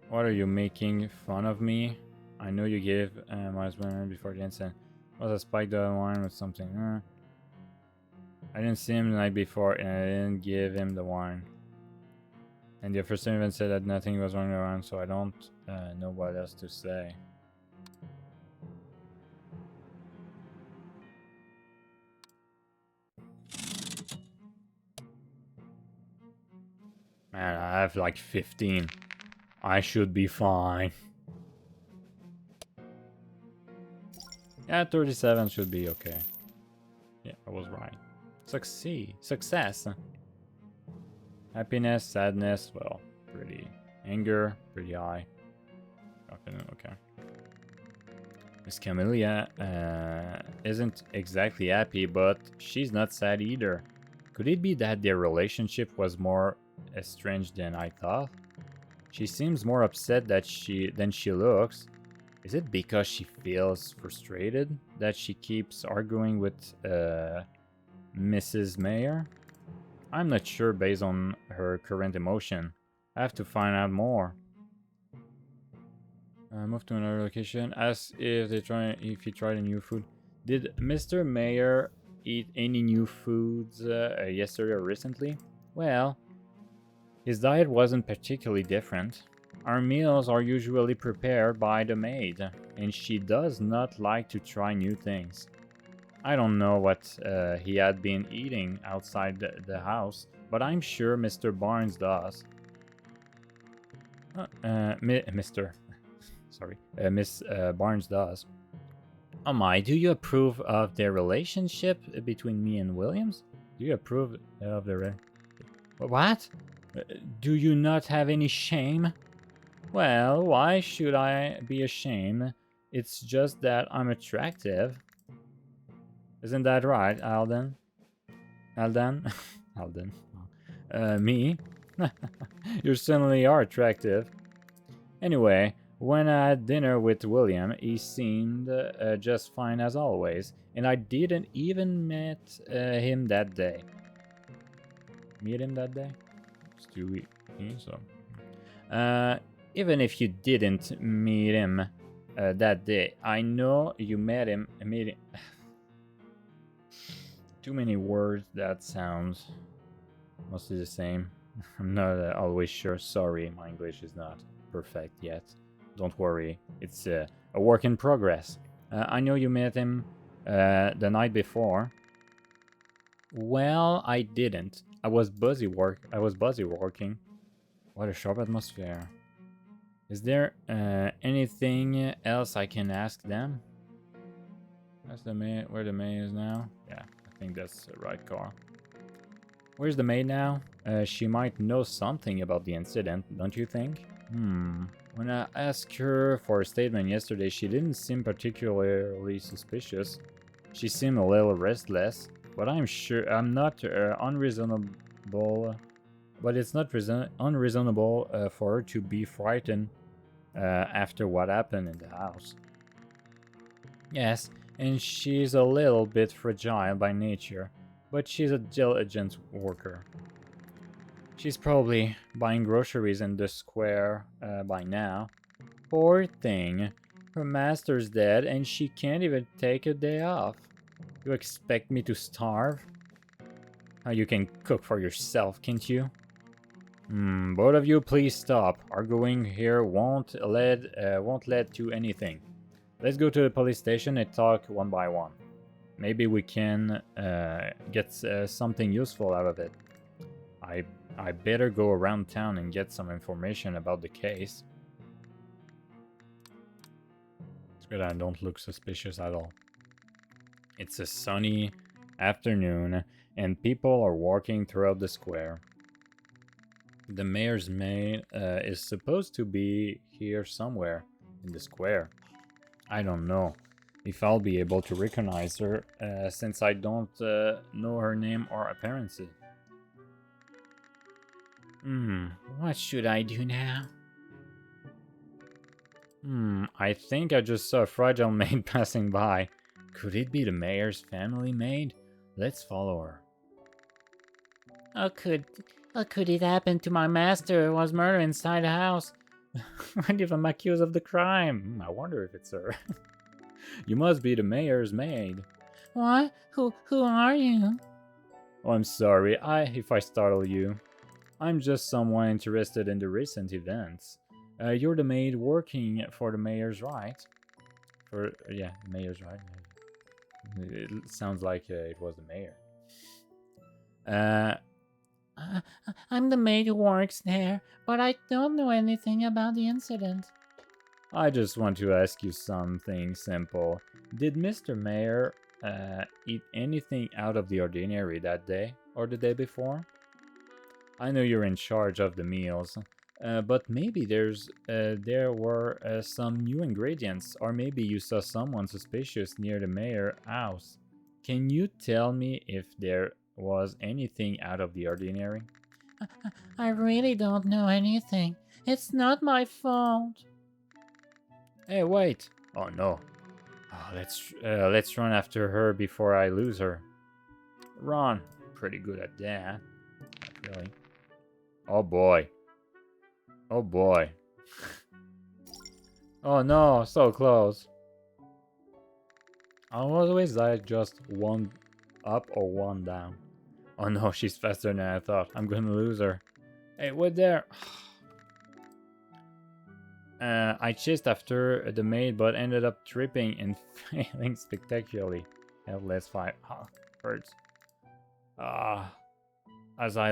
What are you making fun of me? I know you gave my husband before the incident. Was a spiked wine with something? I didn't see him the night before, and I didn't give him the wine. And the officer even said that nothing was wrong around, so I don't know what else to say. Man, I have like 15. I should be fine. Yeah, 37 should be okay. Yeah, I was right. Success. Happiness, sadness, well, pretty. Anger, pretty high. Okay. Miss Camellia isn't exactly happy, but she's not sad either. Could it be that their relationship was more estranged than I thought? She seems more upset than she looks. Is it because she feels frustrated that she keeps arguing with Mrs. Mayer? I'm not sure based on her current emotion. I have to find out more. Move to another location. Ask if he tried a new food. Did Mr. Mayer eat any new foods yesterday or recently? Well, his diet wasn't particularly different. Our meals are usually prepared by the maid, and she does not like to try new things. I don't know what he had been eating outside the house, but I'm sure Mr. Barnes does. Mr. sorry, Miss Barnes does. Oh my, do you approve of their relationship between me and Williams? Do you approve of the what? Do you not have any shame? Well, why should I be ashamed? It's just that I'm attractive. Isn't that right, Alden? Alden? Alden. Me? You certainly are attractive. Anyway, when I had dinner with William, he seemed just fine as always, and I didn't even meet him that day. Meet him that day? It's 2 weeks. So. Even if you didn't meet him that day, I know you met him. Too many words. That sounds mostly the same. I'm not always sure. Sorry, my English is not perfect yet. Don't worry, it's a work in progress. I know you met him the night before. Well, I didn't. I was busy working. What a sharp atmosphere. Is there anything else I can ask them? That's the maid. Where the maid is now? Yeah, I think that's the right car. Where's the maid now? She might know something about the incident, don't you think? When I asked her for a statement yesterday, she didn't seem particularly suspicious. She seemed a little restless, but I'm sure I'm not unreasonable. But it's not unreasonable for her to be frightened after what happened in the house. Yes, and she's a little bit fragile by nature, but she's a diligent worker. She's probably buying groceries in the square by now. Poor thing. Her master's dead and she can't even take a day off. You expect me to starve? You can cook for yourself, can't you? Both of you please stop. Arguing here won't lead to anything. Let's go to the police station and talk one by one. Maybe we can get something useful out of it. I better go around town and get some information about the case. It's good I don't look suspicious at all. It's a sunny afternoon and people are walking throughout the square. The mayor's maid is supposed to be here somewhere in the square. I don't know if I'll be able to recognize her since I don't know her name or appearances. What should I do now? I think I just saw a fragile maid passing by. Could it be the mayor's family maid? Let's follow her. How could it happen to my master who was murdered inside the house? When if I'm accused of the crime? I wonder if it's her. You must be the mayor's maid. What? Who are you? Oh, I'm sorry if I startle you. I'm just someone interested in the recent events. You're the maid working for the mayor's, right? The mayor's, right? It sounds like it was the mayor. I'm the maid who works there, but I don't know anything about the incident. I just want to ask you something simple. Did Mr. Mayor eat anything out of the ordinary that day or the day before? I know you're in charge of the meals, but maybe there were some new ingredients, or maybe you saw someone suspicious near the mayor's house. Can you tell me if there was anything out of the ordinary? I really don't know anything. It's not my fault. Hey, wait! Oh no! Oh, let's run after her before I lose her. Run! Pretty good at that. Not really. Oh boy! Oh boy! Oh no! So close! I always like just one up or one down. Oh no, she's faster than I thought. I'm gonna lose her. Hey, wait there! I chased after the maid, but ended up tripping and failing spectacularly. Have less fight. Hurts. As I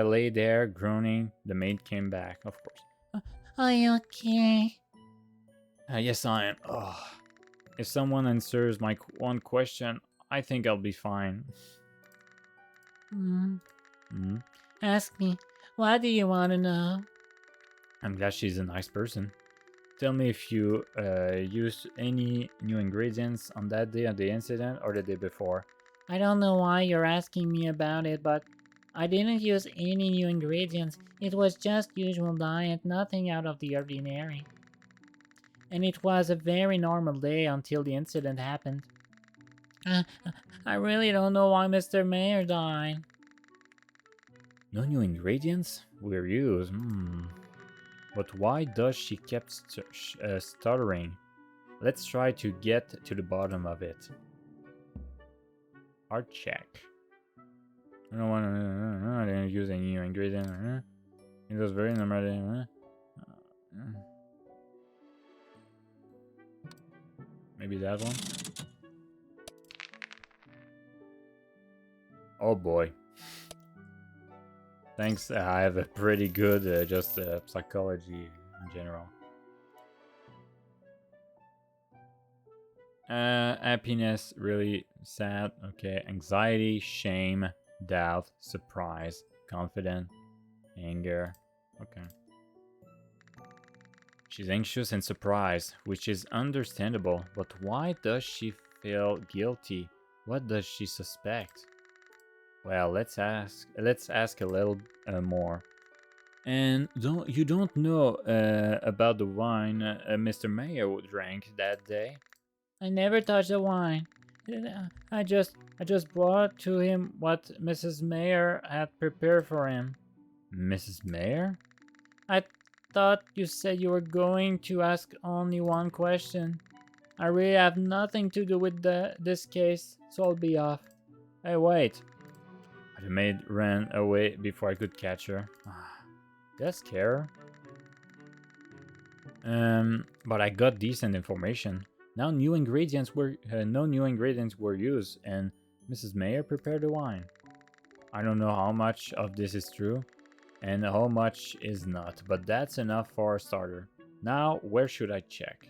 lay there groaning, the maid came back. Of course. Are you okay? Yes, I am. Ugh. If someone answers my one question, I think I'll be fine. Hmm. Hmm? Ask me. What do you want to know? I'm glad she's a nice person. Tell me if you used any new ingredients on that day of the incident or the day before. I don't know why you're asking me about it, but I didn't use any new ingredients. It was just usual diet, nothing out of the ordinary. And it was a very normal day until the incident happened. Uh, I really don't know why Mr. Mayor died. No new ingredients were used. But why does she keep stuttering? Let's try to get to the bottom of it. Art check. I don't want to. I didn't use any new ingredient. It was very normal. Maybe that one. Oh boy. Thanks. I have a pretty good just psychology in general. Happiness, really sad. Okay. Anxiety, shame, doubt, surprise, confident, anger. Okay. She's anxious and surprised, which is understandable, but why does she feel guilty? What does she suspect? Well, let's ask a little more. And you don't know about the wine Mr. Mayo drank that day? I never touched the wine. I just brought to him what Mrs. Mayer had prepared for him. Mrs. Mayer? I thought you said you were going to ask only one question. I really have nothing to do with this case, so I'll be off. Hey, wait. The maid ran away before I could catch her. Did I scare her? But I got decent information. Now no new ingredients were used, and Mrs. Mayer prepared the wine. I don't know how much of this is true, and how much is not, but that's enough for a starter. Now, where should I check?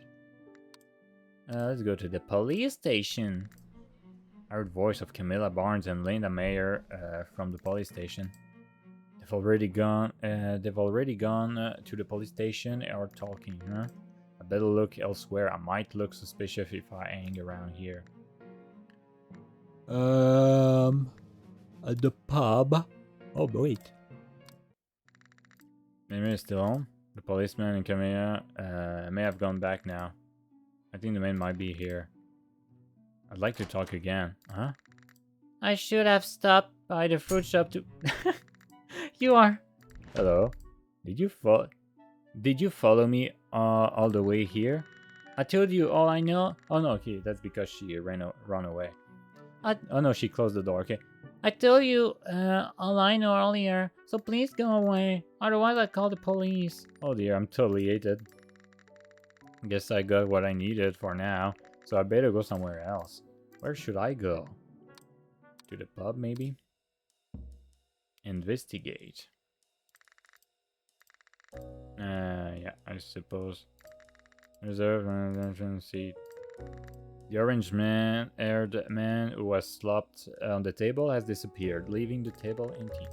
Let's go to the police station. I heard the voice of Camilla Barnes and Linda Mayer from the police station. They've already gone. To the police station or talking, huh? I better look elsewhere. I might look suspicious if I hang around here. At the pub. Oh wait. Maybe it's still home. The policeman and Camilla may have gone back now. I think the man might be here. I'd like to talk again. Huh? I should have stopped by the fruit shop to. You are. Hello. Did you follow me all the way here? I told you all I know. Oh no, okay, that's because she ran away. I- Oh no, she closed the door. Okay. I told you all I know earlier, so please go away. Otherwise, I'll call the police. Oh dear, I'm totally hated. Guess I got what I needed for now, so I better go somewhere else. Where should I go? To the pub, maybe? Investigate. Yeah, I suppose. Reserve an entrance seat. The orange-haired man who was slopped on the table has disappeared, leaving the table empty.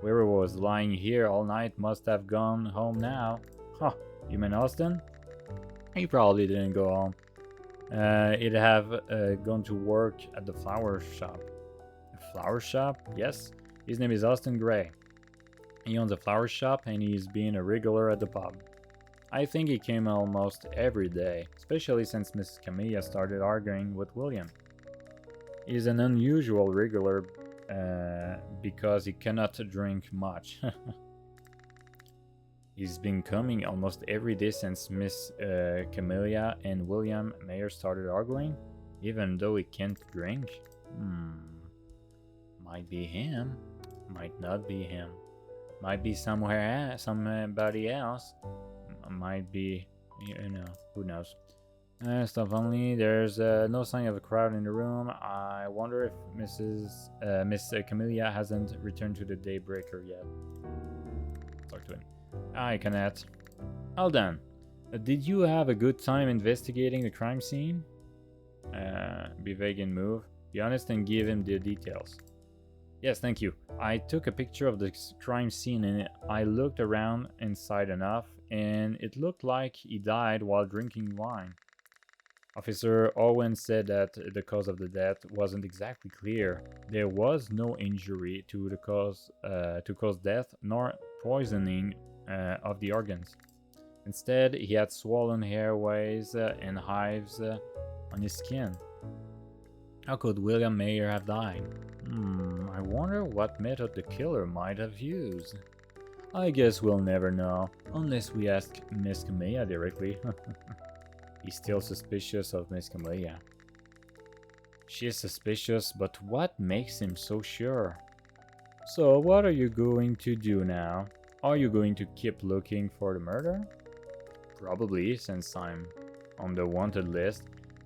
Whoever was lying here all night must have gone home now. Huh, you mean Austin? He probably didn't go home. He'd have gone to work at the flower shop. A flower shop? Yes. His name is Austin Gray. He owns a flower shop and he's been a regular at the pub. I think he came almost every day, especially since Miss Camilla started arguing with William. He's an unusual regular because he cannot drink much. He's been coming almost every day since Miss Camilla and William Mayer started arguing, even though he can't drink. Might be him, might not be him, might be somebody else, might be, who knows. Stuff only. There's no sign of a crowd in the room. I wonder if Miss Camilla hasn't returned to the Daybreaker yet. Talk to him. I cannot. Hold on. Did you have a good time investigating the crime scene? Be vague and move. Be honest and give him the details. Yes, thank you. I took a picture of the crime scene and I looked around inside enough, and it looked like he died while drinking wine. Officer Owen said that the cause of the death wasn't exactly clear. There was no injury to cause death nor poisoning of the organs. Instead, he had swollen airways and hives on his skin. How could William Mayer have died? I wonder what method the killer might have used. I guess we'll never know, unless we ask Miss Camilla directly. He's still suspicious of Miss Camilla. She is suspicious, but what makes him so sure? So what are you going to do now? Are you going to keep looking for the murder? Probably, since I'm on the wanted list.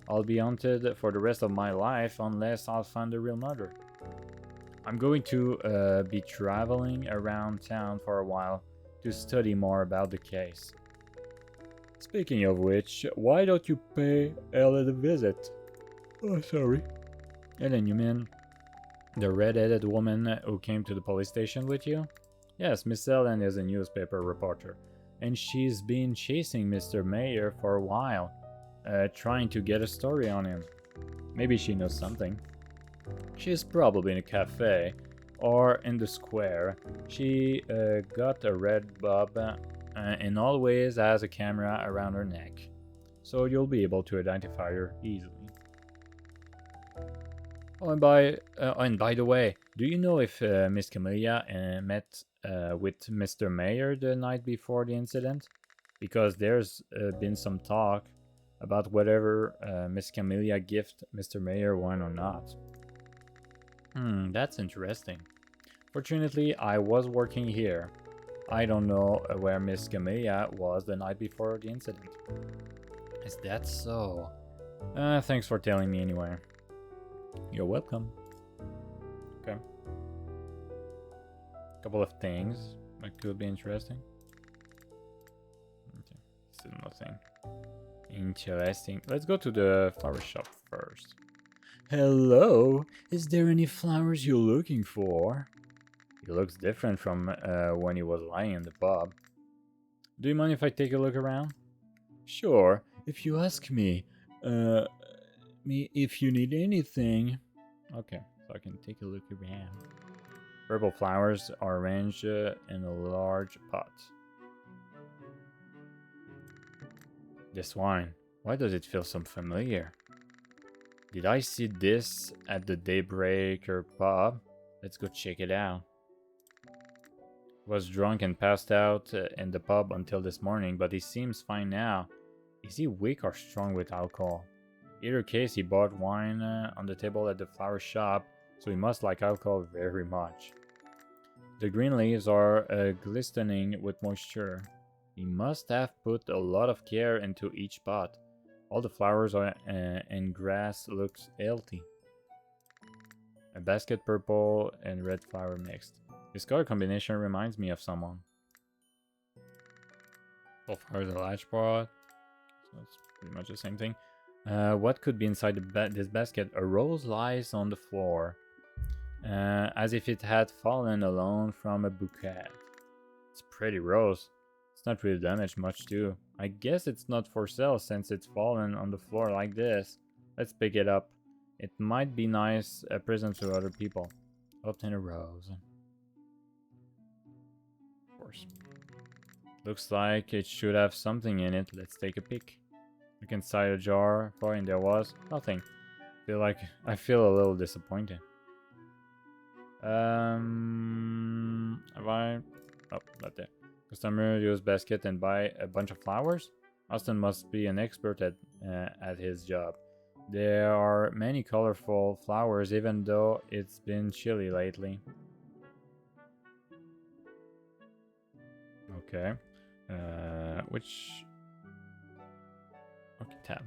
I'll be hunted for the rest of my life unless I'll find the real murder. I'm going to be traveling around town for a while to study more about the case. Speaking of which, why don't you pay Ellen a visit? Oh, sorry. Ellen, you mean the red-headed woman who came to the police station with you? Yes, Miss Ellen is a newspaper reporter, and she's been chasing Mr. Mayer for a while, trying to get a story on him. Maybe she knows something. She's probably in a cafe or in the square. She got a red bob and always has a camera around her neck, so you'll be able to identify her easily. Oh, and by the way, do you know if Miss Camilla met with Mr. Mayer the night before the incident? Because there's been some talk about whether Miss Camilla gift Mr. Mayer wine or not. That's interesting. Fortunately, I was working here. I don't know where Miss Camilla was the night before the incident. Is that so? Thanks for telling me anyway. You're welcome. Okay. Couple of things that could be interesting. Okay, still nothing interesting. Let's go to the flower shop first. Hello, is there any flowers you're looking for? He looks different from when he was lying in the pub. Do you mind if I take a look around? Sure, if you ask me. If you need anything. Okay, so I can take a look around. Purple flowers are arranged in a large pot. This wine, why does it feel so familiar? Did I see this at the Daybreaker pub? Let's go check it out. Was drunk and passed out in the pub until this morning, but he seems fine now. Is he weak or strong with alcohol? Either case, he bought wine on the table at the flower shop, so he must like alcohol very much. The green leaves are glistening with moisture. He must have put a lot of care into each pot. All the flowers and grass looks healthy. A basket purple and red flower mixed. This color combination reminds me of someone. Both flowers a large pot. So it's pretty much the same thing. What could be inside this basket? A rose lies on the floor, as if it had fallen alone from a bouquet. It's a pretty rose. It's not really damaged much too. I guess it's not for sale since it's fallen on the floor like this. Let's pick it up. It might be nice a present to other people. Obtain a rose. Of course. Looks like it should have something in it. Let's take a peek. Look inside a jar, and there was nothing. I feel a little disappointed. Have I? Oh, not there. Customer use basket and buy a bunch of flowers. Austin must be an expert at his job. There are many colorful flowers, even though it's been chilly lately. Okay. Which? Okay, tab.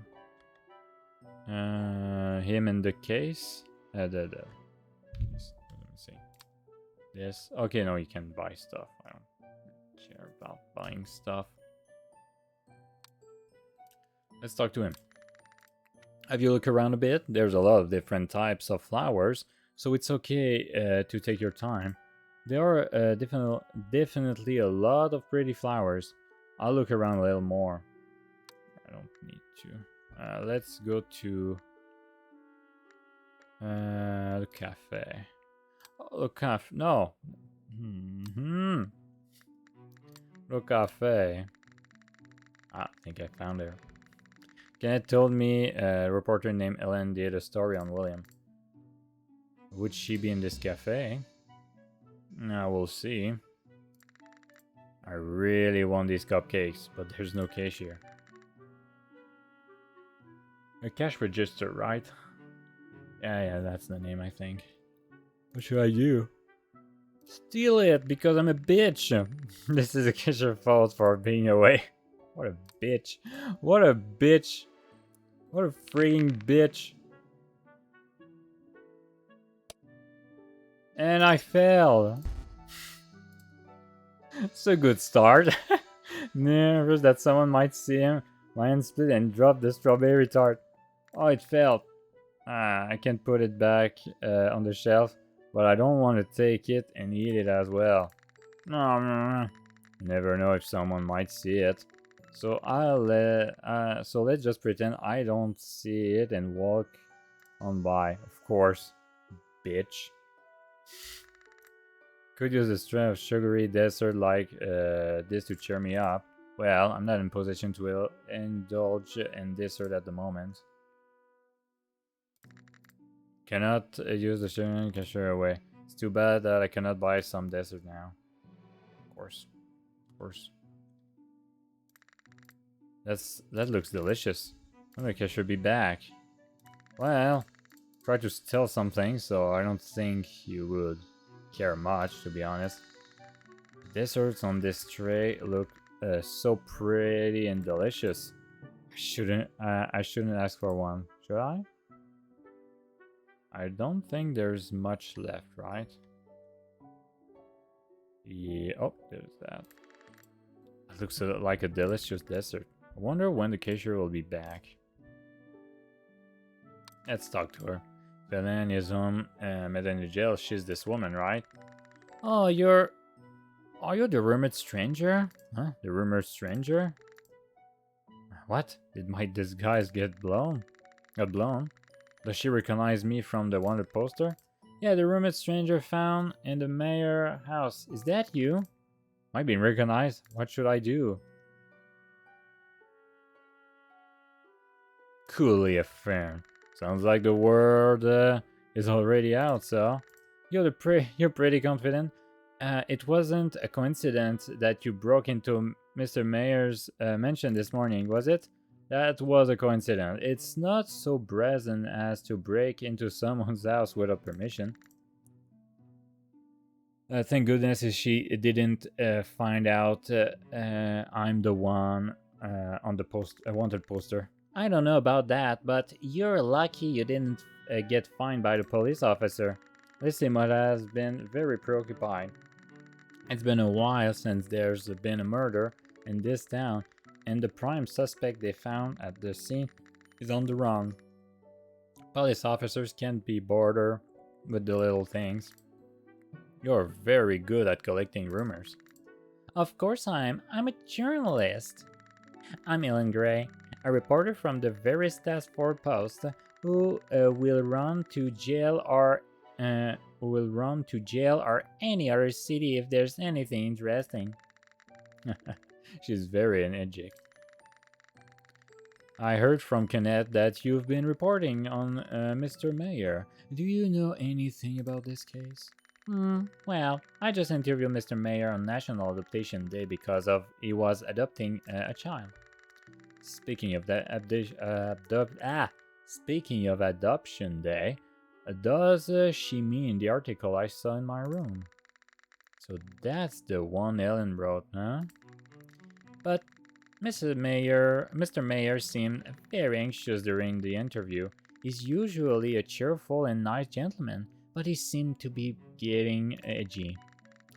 Him in the case. Let me see. This. Okay, no, you can buy stuff. I don't care about buying stuff. Let's talk to him. Have you looked around a bit? There's a lot of different types of flowers, so it's okay to take your time. There are definitely a lot of pretty flowers. I'll look around a little more. I don't need to. Let's go to the cafe. Oh, the cafe. No. The cafe. I think I found her. Kenneth told me a reporter named Ellen did a story on William. Would she be in this cafe? Now we'll see. I really want these cupcakes, but there's no cashier. A cash register, right? Yeah, that's the name, I think. What should I do? Steal it, because I'm a bitch. This is a cashier's fault for being away. What a bitch. What a bitch. What a freaking bitch. And I failed. It's a good start. Nervous that someone might see him. My hand split and dropped the strawberry tart. Oh, it failed. I can't put it back on the shelf, but I don't want to take it and eat it as well. No. Never know if someone might see it. So so let's just pretend I don't see it and walk on by. Of course, bitch. Could use a string of sugary dessert like this to cheer me up. Well, I'm not in position to indulge in dessert at the moment. Cannot use the sugar and cashier away. It's too bad that I cannot buy some dessert now. Of course. That looks delicious. When the cashier be back? Well, try to tell something, so I don't think you would care much, to be honest. Desserts on this tray look so pretty and delicious. I shouldn't ask for one, should I? I don't think there's much left, right? Yeah, oh, there's that. It looks like a delicious dessert. I wonder when the cashier will be back. Let's talk to her. Belen is home, met in the jail. She's this woman, right? Oh, are you the rumored stranger? Huh? The rumored stranger? What? Did my disguise get blown? Does she recognize me from the wanted poster? Yeah, the rumored stranger found in the mayor house. Is that you? Am I being recognized? What should I do? Coolly affirm. Sounds like the word is already out, so you're pretty confident. It wasn't a coincidence that you broke into Mr. Mayer's mansion this morning, was it? That was a coincidence. It's not so brazen as to break into someone's house without permission. Thank goodness she didn't find out I'm the one on the wanted poster. I don't know about that, but you're lucky you didn't get fined by the police officer. Lissimo has been very preoccupied. It's been a while since there's been a murder in this town, and the prime suspect they found at the scene is on the run. Police officers can't be bothered with the little things. You're very good at collecting rumors. Of course I'm a journalist. I'm Ellen Gray, a reporter from the Veristas Ford Post who will run to jail or any other city if there's anything interesting. She's very energetic. I heard from Kenneth that you've been reporting on Mr. Mayer. Do you know anything about this case? Well, I just interviewed Mr. Mayer on National Adoption Day because he was adopting a child. Speaking of Adoption Day, does she mean the article I saw in my room? So that's the one Ellen wrote, huh? But Mr. Mayer seemed very anxious during the interview. He's usually a cheerful and nice gentleman, but he seemed to be getting edgy.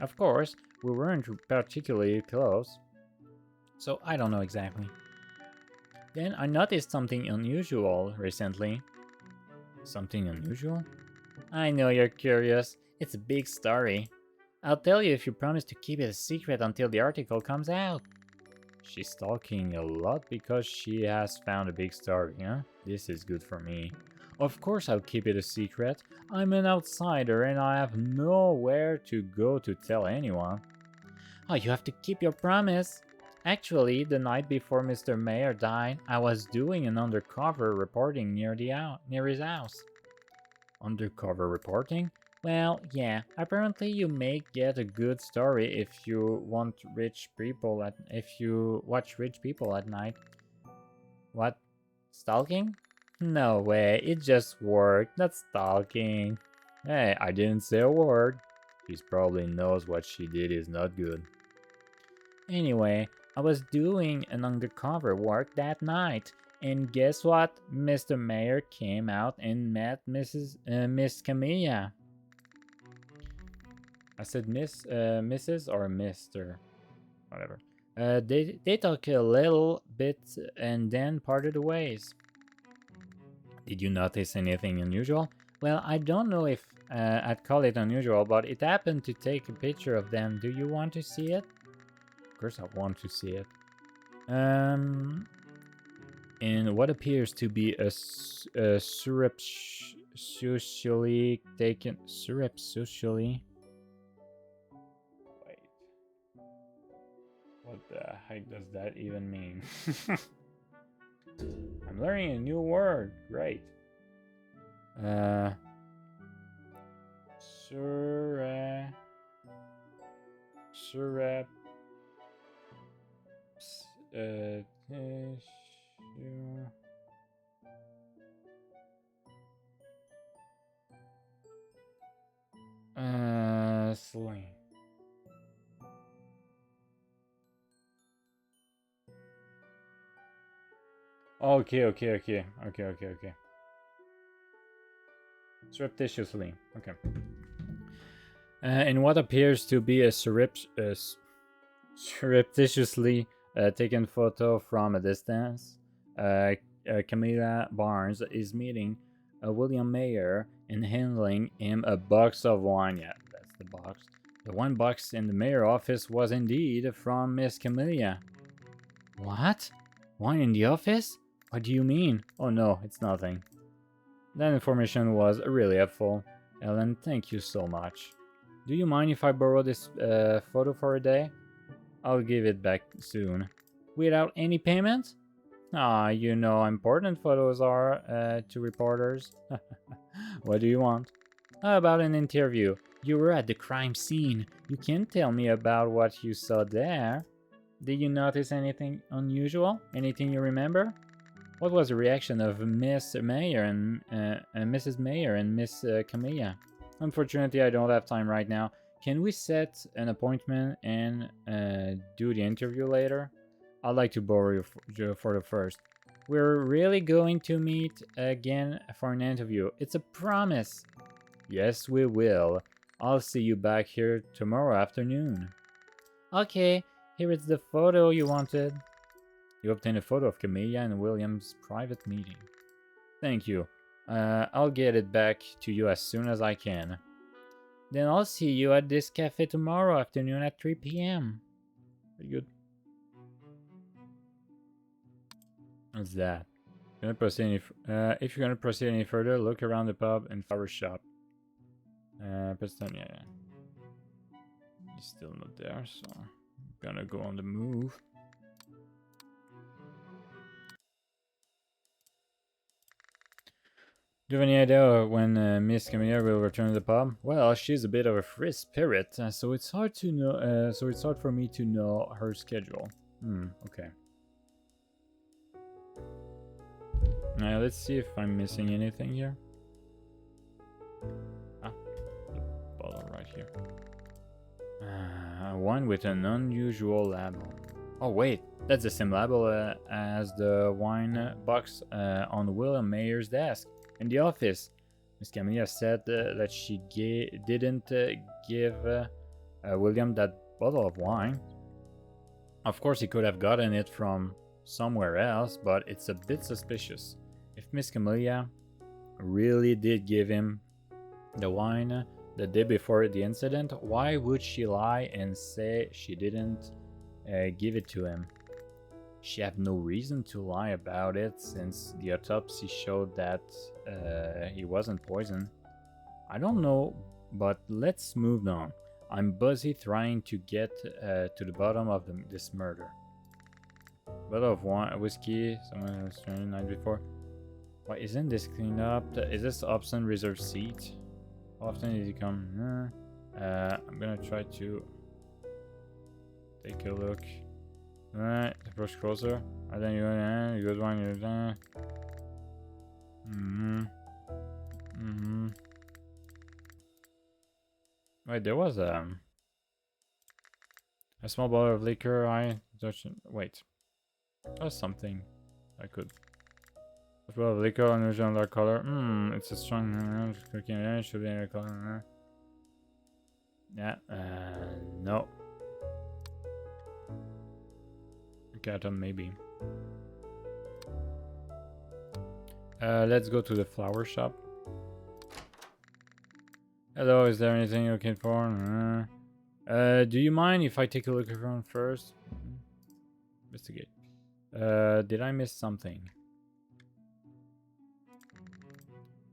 Of course, we weren't particularly close, so I don't know exactly. Then I noticed something unusual recently. Something unusual? I know you're curious. It's a big story. I'll tell you if you promise to keep it a secret until the article comes out. She's talking a lot because she has found a big story, huh? This is good for me. Of course I'll keep it a secret. I'm an outsider and I have nowhere to go to tell anyone. Oh, you have to keep your promise. Actually, the night before Mr. Mayor died, I was doing an undercover reporting near his house. Undercover reporting? Well, yeah. Apparently, you may get a good story if you watch rich people at night. What? Stalking? No way. It just worked. That's stalking. Hey, I didn't say a word. She probably knows what she did is not good. Anyway, I was doing an undercover work that night, and guess what? Mr. Mayor came out and met Miss Camilla. I said Mrs. or Mr. Whatever. They talked a little bit and then parted ways. Did you notice anything unusual? Well, I don't know if I'd call it unusual, but it happened to take a picture of them. Do you want to see it? Of course I want to see it. In what appears to be a surreptitiously taken... Surreptitiously... Wait. What the heck does that even mean? I'm learning a new word. Great. Sling. Okay. Surreptitiously. Okay. In what appears to be a surreptitiously taken photo from a distance, Camilla Barnes is meeting William Mayer and handing him a box of wine. Yeah, that's the box. The one box in the mayor office was indeed from Miss Camilla. What? Wine in the office? What do you mean? Oh no, it's nothing. That information was really helpful. Ellen, thank you so much. Do you mind if I borrow this photo for a day? I'll give it back soon. Without any payment? Ah, you know how important photos are to reporters. What do you want? How about an interview? You were at the crime scene. You can tell me about what you saw there. Did you notice anything unusual? Anything you remember? What was the reaction of Miss Mayer and Mrs. Mayer and Miss Camilla? Unfortunately, I don't have time right now. Can we set an appointment and do the interview later? I'd like to borrow you for the first. We're really going to meet again for an interview. It's a promise. Yes, we will. I'll see you back here tomorrow afternoon. Okay, here is the photo you wanted. You obtained a photo of Camilla and William's private meeting. Thank you. I'll get it back to you as soon as I can. Then I'll see you at this cafe tomorrow afternoon at 3 p.m. Very good. What's that? If you're gonna proceed any further, look around the pub and flower shop. Preston, yeah. He's still not there, so I'm gonna go on the move. Do you have any idea when Miss Camilla will return to the pub? Well, she's a bit of a free spirit, so it's hard to know. So it's hard for me to know her schedule. Okay. Now let's see if I'm missing anything here. Ah, the bottle right here. One with an unusual label. Oh wait, that's the same label as the wine box on William Mayer's desk in the office. Miss Camilla said that she didn't give William that bottle of wine. Of course, he could have gotten it from somewhere else, but it's a bit suspicious. If Miss Camellia really did give him the wine the day before the incident, why would she lie and say she didn't give it to him? She had no reason to lie about it since the autopsy showed that he wasn't poisoned. I don't know, but let's move on. I'm busy trying to get to the bottom of this murder. Bottle of whiskey, someone was trained the night before. Why isn't this cleaned up? Is this option reserved seat? How often did you come? I'm gonna try to take a look. Alright, approach closer. And then you good one, you're done. Wait, there was a small bottle of liquor. Wait, that's something I could. A bottle of liquor, unusual dark color. It's a strong cooking. Should be in a color. Yeah. No. Atom maybe. Let's go to the flower shop. Hello, is there anything you're looking for? Do you mind if I take a look around first? Investigate. Did I miss something?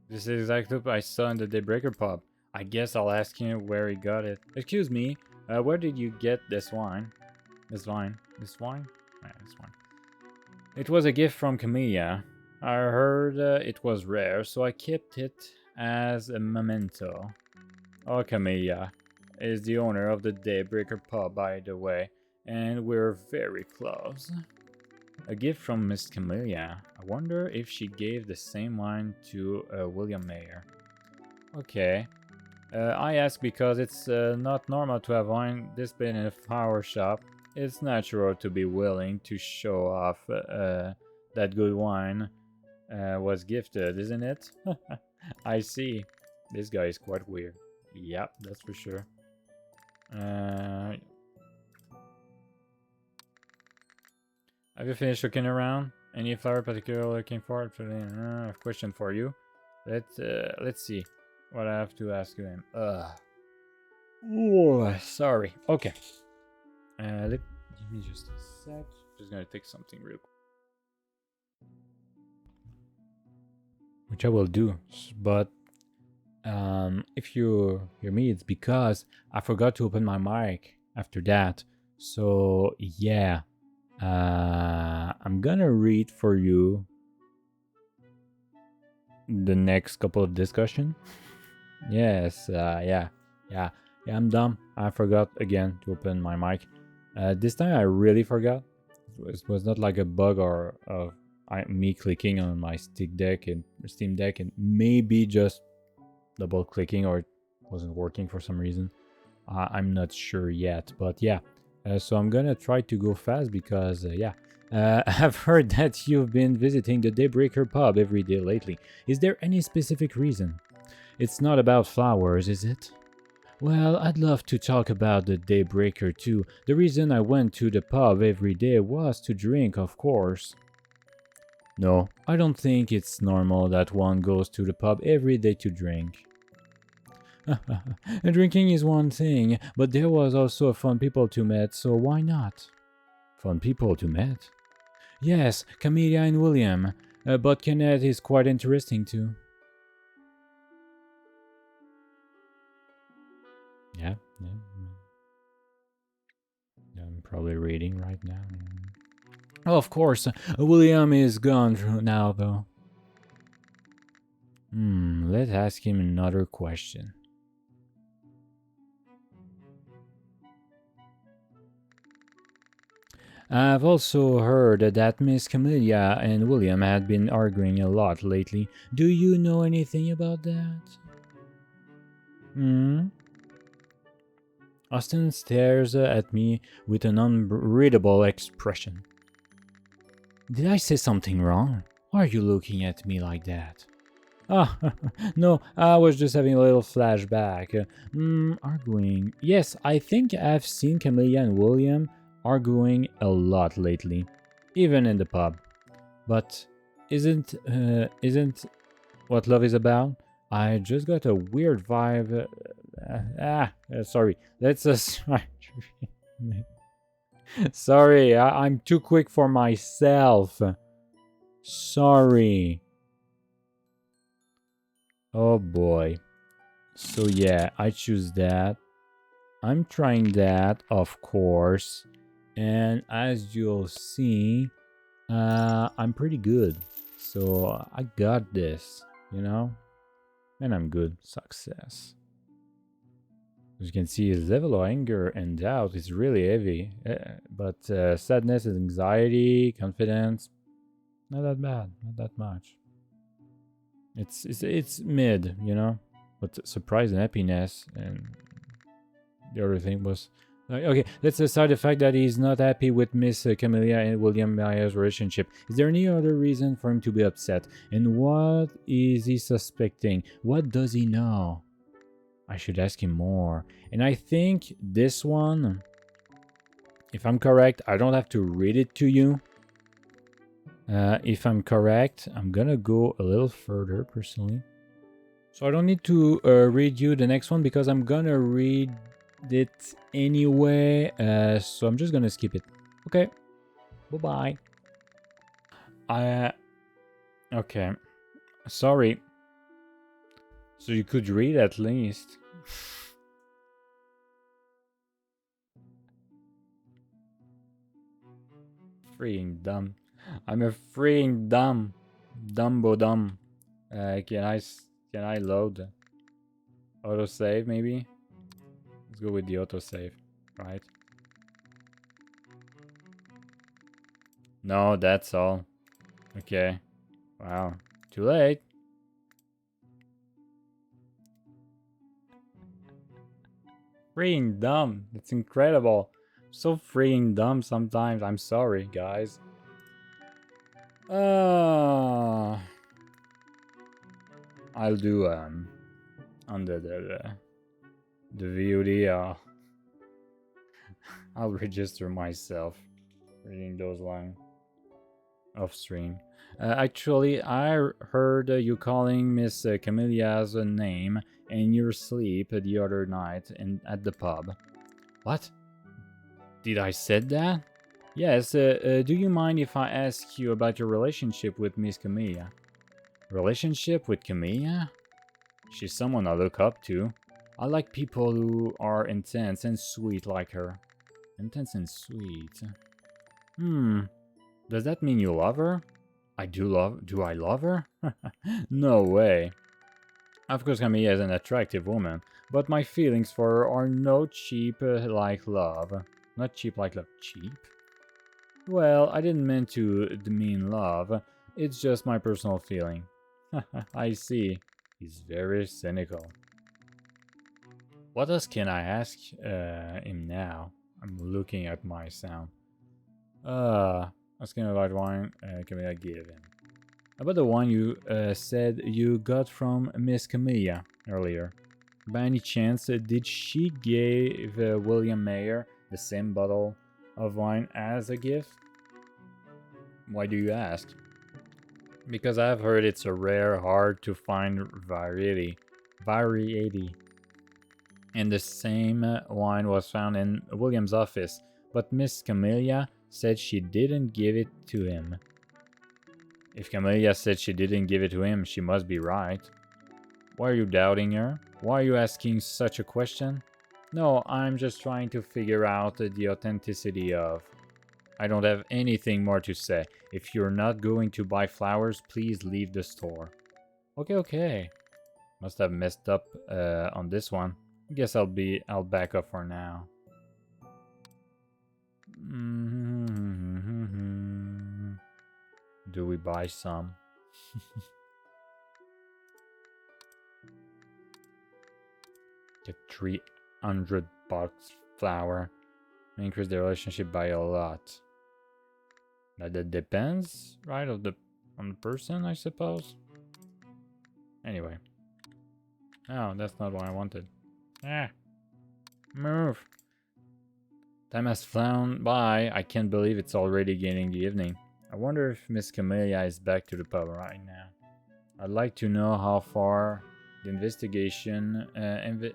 This is exactly what I saw in the Daybreaker pub. I guess I'll ask him where he got it. Excuse me, where did you get this wine? This wine? This wine? Yeah, this wine. It was a gift from Camellia. I heard it was rare, so I kept it as a memento. Oh, Camellia is the owner of the Daybreaker pub, by the way, and we're very close. A gift from Miss Camellia. I wonder if she gave the same wine to William Mayer. Okay. I ask because it's not normal to have wine displayed in a flower shop. It's natural to be willing to show off that good wine was gifted, isn't it? I see. This guy is quite weird. Yep, that's for sure. Have you finished looking around? Any flower particularly looking for? A question for you. Let's see what I have to ask him. Oh, sorry. Okay. Give me just a sec. Just gonna take something real quick. Which I will do, but if you hear me, it's because I forgot to open my mic after that. So yeah, I'm gonna read for you the next couple of discussion. Yes, yeah, I'm dumb. I forgot again to open my mic. This time I really forgot. It was not like a bug or me clicking on my Steam Deck and maybe just double clicking, or it wasn't working for some reason. I'm not sure yet, but yeah. So I'm gonna try to go fast because I've heard that you've been visiting the Daybreaker pub every day lately. Is there any specific reason? It's not about flowers, is it? Well, I'd love to talk about the Daybreaker too. The reason I went to the pub every day was to drink, of course. No, I don't think it's normal that one goes to the pub every day to drink. Drinking is one thing, but there was also fun people to meet, so why not? Fun people to meet? Yes, Camellia and William, but Kenneth is quite interesting too. Yeah. I'm probably reading right now. Oh, of course, William is gone now, though. Let's ask him another question. I've also heard that Miss Camellia and William had been arguing a lot lately. Do you know anything about that? Austin stares at me with an unreadable expression. Did I say something wrong? Why are you looking at me like that? Ah, no, I was just having a little flashback. Arguing. Yes, I think I've seen Camellia and William arguing a lot lately. even in the pub. But isn't what love is about? I just got a weird vibe. Sorry. Let's sorry, I'm too quick for myself. Sorry. Oh boy. So yeah, I choose that. I'm trying that, of course. And as you'll see, I'm pretty good. So I got this, you know? And I'm good. Success. As you can see, his level of anger and doubt is really heavy. But sadness and anxiety, confidence, not that bad. Not that much. It's mid, you know? But surprise and happiness and the other thing was okay, let's aside the fact that he's not happy with Miss Camellia and William Maya's relationship. Is there any other reason for him to be upset? And what is he suspecting? What does he know? I should ask him more. And I think this one, if I'm correct, I don't have to read it to you. If I'm correct, I'm gonna go a little further personally. So I don't need to read you the next one because I'm gonna read it anyway. So I'm just gonna skip it. Okay. Bye bye. Okay. Sorry. So you could read at least. Freaking dumb. I'm a freaking dumb. Dumbo dumb. Can I load? Autosave maybe? Let's go with the autosave, right? No, that's all. Okay. Wow. Too late. Freaking dumb. It's incredible. So freaking dumb sometimes. I'm sorry, guys. I'll do under the VOD. I'll register myself reading those lines off stream. Actually, I heard you calling Miss Camellia's name in your sleep the other night at the pub. What? Did I said that? Yes. Do you mind if I ask you about your relationship with Miss Camellia? Relationship with Camellia? She's someone I look up to. I like people who are intense and sweet like her. Intense and sweet. Does that mean you love her? Do I love her? No way. Of course, Camilla is an attractive woman, but my feelings for her are not cheap like love. Not cheap like love. Cheap? Well, I didn't mean to demean love. It's just my personal feeling. I see. He's very cynical. What else can I ask him now? I'm looking at my sound. Asking about wine Camilla gave him. About the one you said you got from Miss Camellia earlier. By any chance, did she give William Mayer the same bottle of wine as a gift? Why do you ask? Because I've heard it's a rare, hard to find variety. And the same wine was found in William's office, but Miss Camellia said she didn't give it to him. If Camellia said she didn't give it to him, she must be right. Why are you doubting her? Why are you asking such a question? No, I'm just trying to figure out the authenticity of... I don't have anything more to say. If you're not going to buy flowers, please leave the store. Okay. Must have messed up on this one. I guess I'll back up for now. Do we buy some? Get 300 bucks flower. Increase the relationship by a lot. That depends, right, on the person, I suppose. Anyway. Oh, that's not what I wanted. Move. Time has flown by. I can't believe it's already getting the evening. I wonder if Miss Camellia is back to the pub right now. I'd like to know how far the investigation, the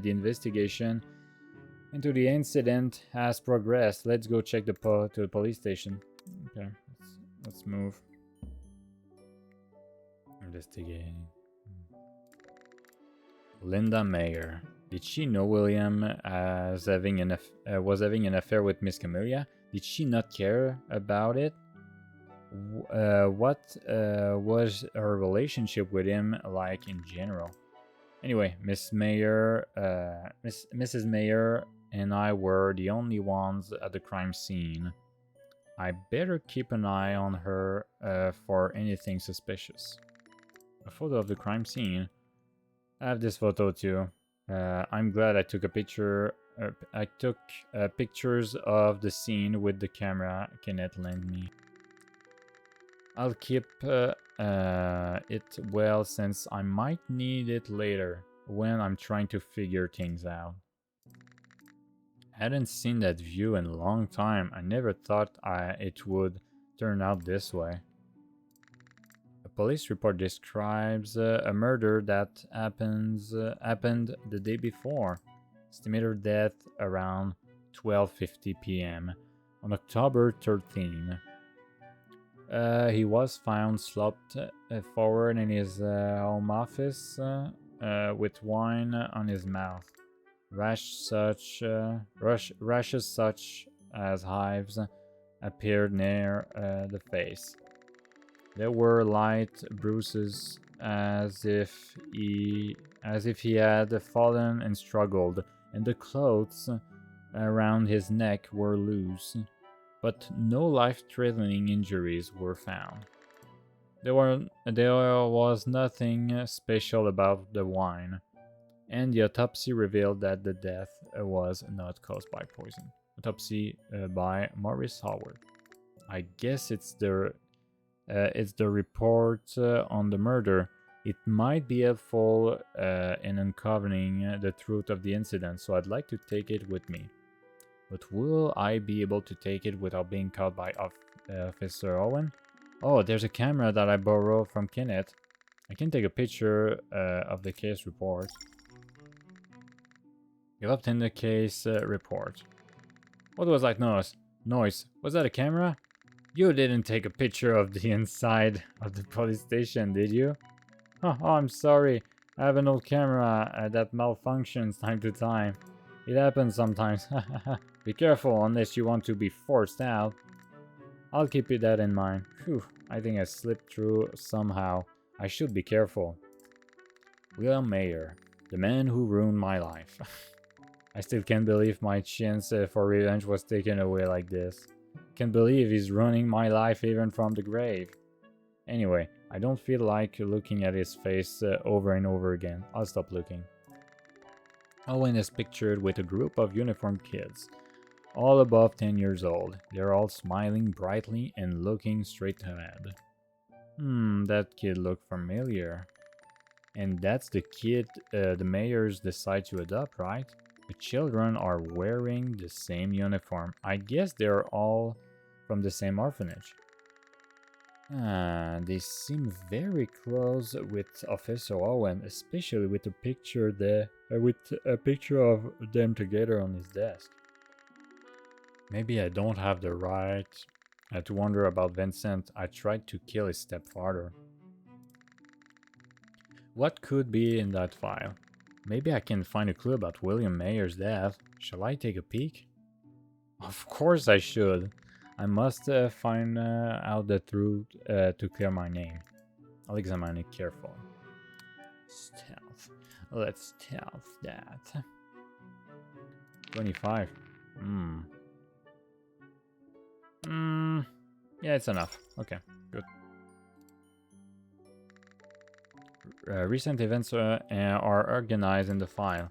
investigation into the incident has progressed. Let's go check to the police station. Okay, let's move. Investigating. Linda Mayer. Did she know William was having an affair with Miss Camellia? Did she not care about it? What was her relationship with him like in general? Anyway, Mrs. Mayer and I were the only ones at the crime scene. I better keep an eye on her for anything suspicious. A photo of the crime scene. I have this photo too. I'm glad I took a picture. I took pictures of the scene with the camera Kenneth lent me. I'll keep it well since I might need it later when I'm trying to figure things out. I hadn't seen that view in a long time. I never thought it would turn out this way. A police report describes a murder that happened the day before. Estimated death around 12:50 p.m. on October 13. He was found slumped forward in his home office with wine on his mouth. Rashes such as hives appeared near the face. There were light bruises as if he had fallen and struggled, and the clothes around his neck were loose. But no life-threatening injuries were found. There was nothing special about the wine, and the autopsy revealed that the death was not caused by poison. Autopsy by Maurice Howard. I guess it's the report on the murder. It might be helpful in uncovering the truth of the incident, so I'd like to take it with me. But will I be able to take it without being caught by Officer Owen? Oh, there's a camera that I borrowed from Kenneth. I can take a picture of the case report. You've obtained the case report. What was that noise? Was that a camera? You didn't take a picture of the inside of the police station, did you? Oh, I'm sorry. I have an old camera that malfunctions time to time. It happens sometimes. Be careful unless you want to be forced out. I'll keep that in mind. Phew, I think I slipped through somehow. I should be careful. William Mayer, the man who ruined my life. I still can't believe my chance for revenge was taken away like this. Can't believe he's ruining my life even from the grave. Anyway, I don't feel like looking at his face over and over again. I'll stop looking. Owen is pictured with a group of uniformed kids, all above 10 years old. They're all smiling brightly and looking straight ahead. That kid looked familiar. And that's the kid the Mayers decide to adopt, right? The children are wearing the same uniform. I guess they're all from the same orphanage. They seem very close with Officer Owen, especially with a picture of them together on his desk. Maybe I don't have the right to wonder about Vincent. I tried to kill his stepfather. What could be in that file? Maybe I can find a clue about William Mayer's death. Shall I take a peek? Of course I should. I must find out the truth to clear my name. I'll examine it carefully. Stealth. Let's stealth that. 25. Yeah, it's enough. Okay, good. Recent events are organized in the file.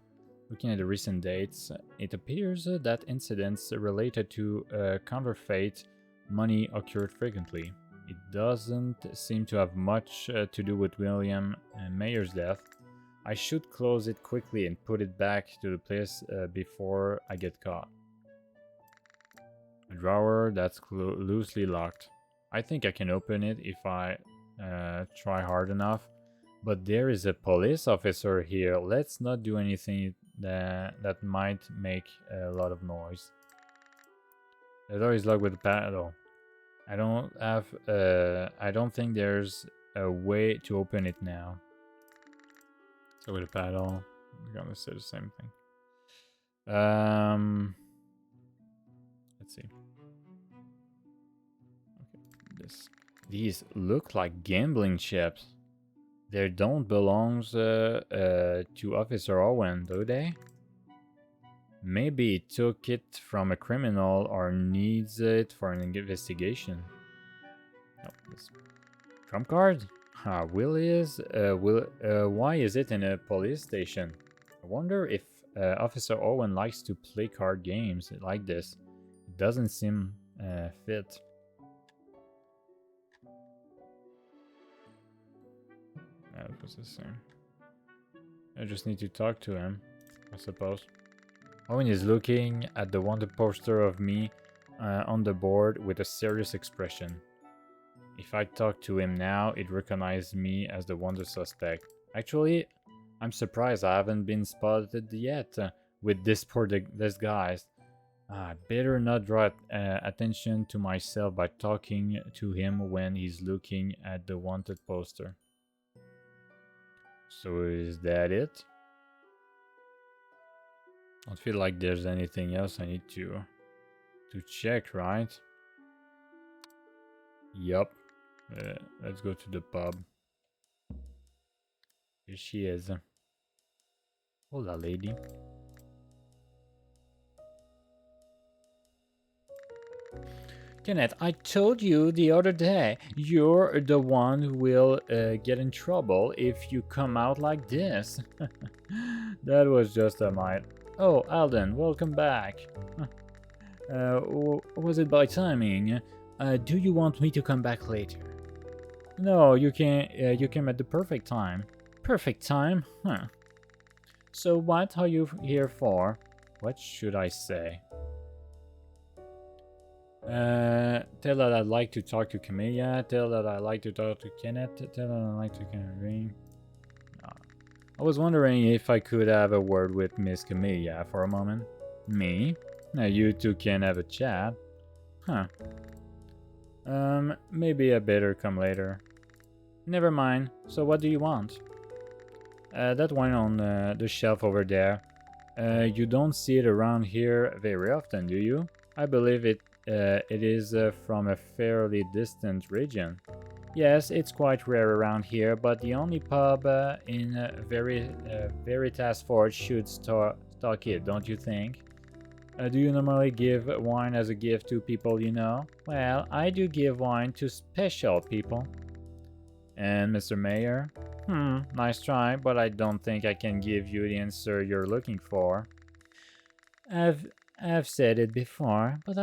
Looking at the recent dates, it appears that incidents related to counterfeit money occurred frequently. It doesn't seem to have much to do with William Mayer's death. I should close it quickly and put it back to the place before I get caught. A drawer that's loosely locked. I think I can open it if I try hard enough. But there is a police officer here. Let's not do anything that might make a lot of noise. The door is locked with a paddle. I don't think there's a way to open it now. So with a paddle, we're gonna say the same thing. Let's see. Okay, these look like gambling chips. They don't belong to Officer Owen, do they? Maybe he took it from a criminal or needs it for an investigation. Oh, this trump card? Why is it in a police station? I wonder if Officer Owen likes to play card games like this. It doesn't seem fit. That was the same. I just need to talk to him, I suppose. Owen is looking at the wanted poster of me on the board with a serious expression. If I talk to him now, he'd recognize me as the wanted suspect. Actually, I'm surprised I haven't been spotted yet with this poor disguise. I better not draw attention to myself by talking to him when he's looking at the wanted poster. So is that it? I don't feel like there's anything else I need to check, right? Yup. Let's go to the pub. Here she is. Hola, lady. Kenneth, I told you the other day, you're the one who will get in trouble if you come out like this. That was just a mite. Oh, Alden, welcome back. Was it by timing? Do you want me to come back later? No, you came at the perfect time. Perfect time? Huh. So what are you here for? What should I say? Tell that I'd like to talk to Camellia. Tell that I'd like to talk to Kenneth. Tell that I'd like to ring. I was wondering if I could have a word with Miss Camellia for a moment. Me? Now you two can have a chat. Huh. Maybe I better come later. Never mind. So what do you want? That wine on the shelf over there. You don't see it around here very often, do you? I believe it is from a fairly distant region. Yes, it's quite rare around here, but the only pub in Veritas Forge should stock it, don't you think? Do you normally give wine as a gift to people you know? Well, I do give wine to special people. And Mr. Mayor? Nice try, but I don't think I can give you the answer you're looking for. I've said it before, but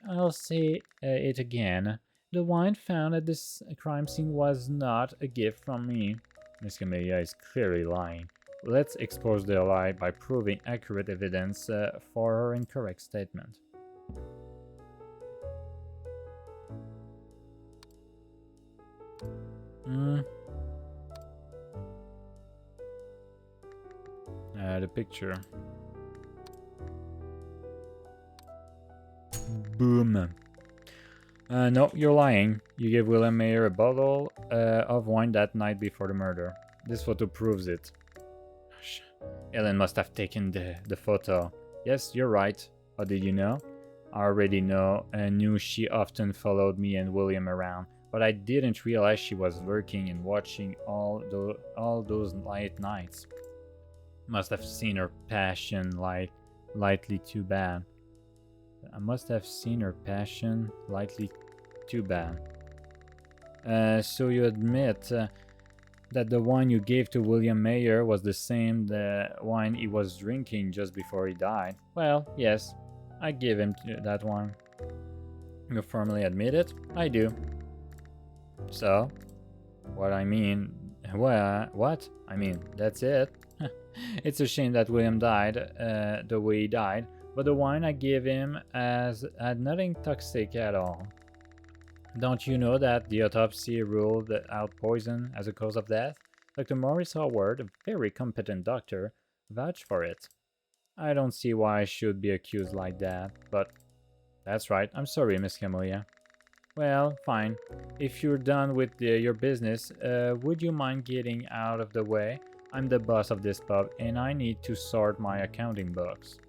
I'll say it again. The wine found at this crime scene was not a gift from me. Miss Camellia is clearly lying. Let's expose the lie by proving accurate evidence for her incorrect statement. The picture. Boom. No, you're lying. You gave William Mayer a bottle of wine that night before the murder. This photo proves it. Ellen must have taken the photo. Yes, you're right. How did you know? I already knew she often followed me and William around, but I didn't realize she was lurking and watching all those late nights. Must have seen her passion lightly too bad. I must have seen her passion lightly too bad. So you admit that the wine you gave to William Mayer was the same wine he was drinking just before he died? Well, yes, I gave him that wine. You formally admit it? I do. So, what? I mean, that's it. It's a shame that William died the way he died, but the wine I gave him had nothing toxic at all. Don't you know that the autopsy ruled out poison as a cause of death? Dr. Maurice Howard, a very competent doctor, vouched for it. I don't see why I should be accused like that, but that's right. I'm sorry, Miss Camellia. Well, fine. If you're done with your business, would you mind getting out of the way? I'm the boss of this pub, and I need to sort my accounting books.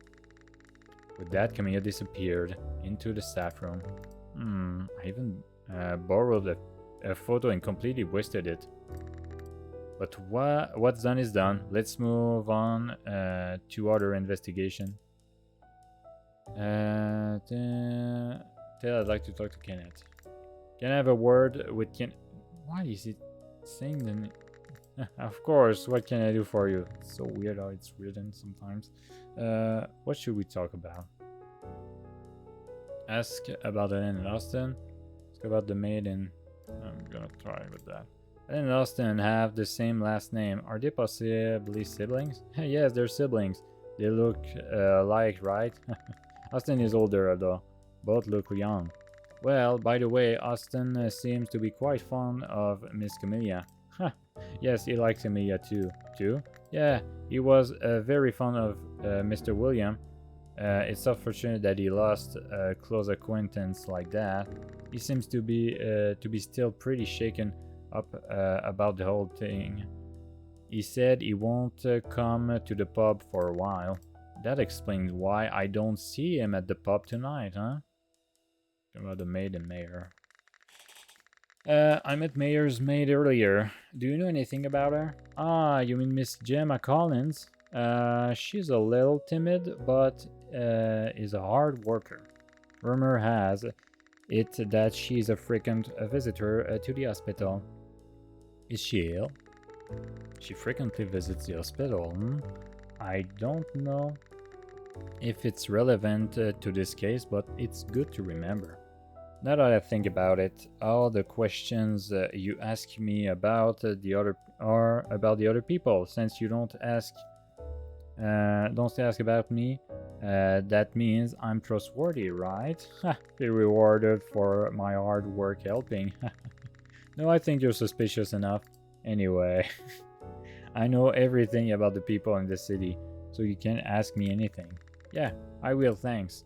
With that, Camilla disappeared into the staff room. I even borrowed a photo and completely wasted it. But what's done is done. Let's move on to other investigation. Tell I'd like to talk to Kenneth. Can I have a word with Ken? Why is it saying the name? Of course, what can I do for you? It's so weird how it's written sometimes. What should we talk about? Ask about Ellen and Austin. Ask about the maid and... I'm gonna try with that. Ellen and Austin have the same last name. Are they possibly siblings? Yes, they're siblings. They look alike, right? Austin is older though. Both look young. Well, by the way, Austin seems to be quite fond of Miss Camellia. Yes, he likes Camellia too. Yeah, he was very fond of Mr. William. It's unfortunate that he lost a close acquaintance like that. He seems to be still pretty shaken up about the whole thing. He said he won't come to the pub for a while. That explains why I don't see him at the pub tonight, huh? About the maid and mayor. I met Mayor's maid earlier. Do you know anything about her? Ah, you mean Miss Gemma Collins? She's a little timid, but is a hard worker. Rumor has it that she's a frequent visitor to the hospital. Is she ill? She frequently visits the hospital. I don't know if it's relevant to this case, but it's good to remember. Now that I think about it, all the questions you ask me about the other people. Since you don't ask about me, that means I'm trustworthy, right? Be rewarded for my hard work helping. No, I think you're suspicious enough. Anyway, I know everything about the people in the city, so you can ask me anything. Yeah, I will, thanks.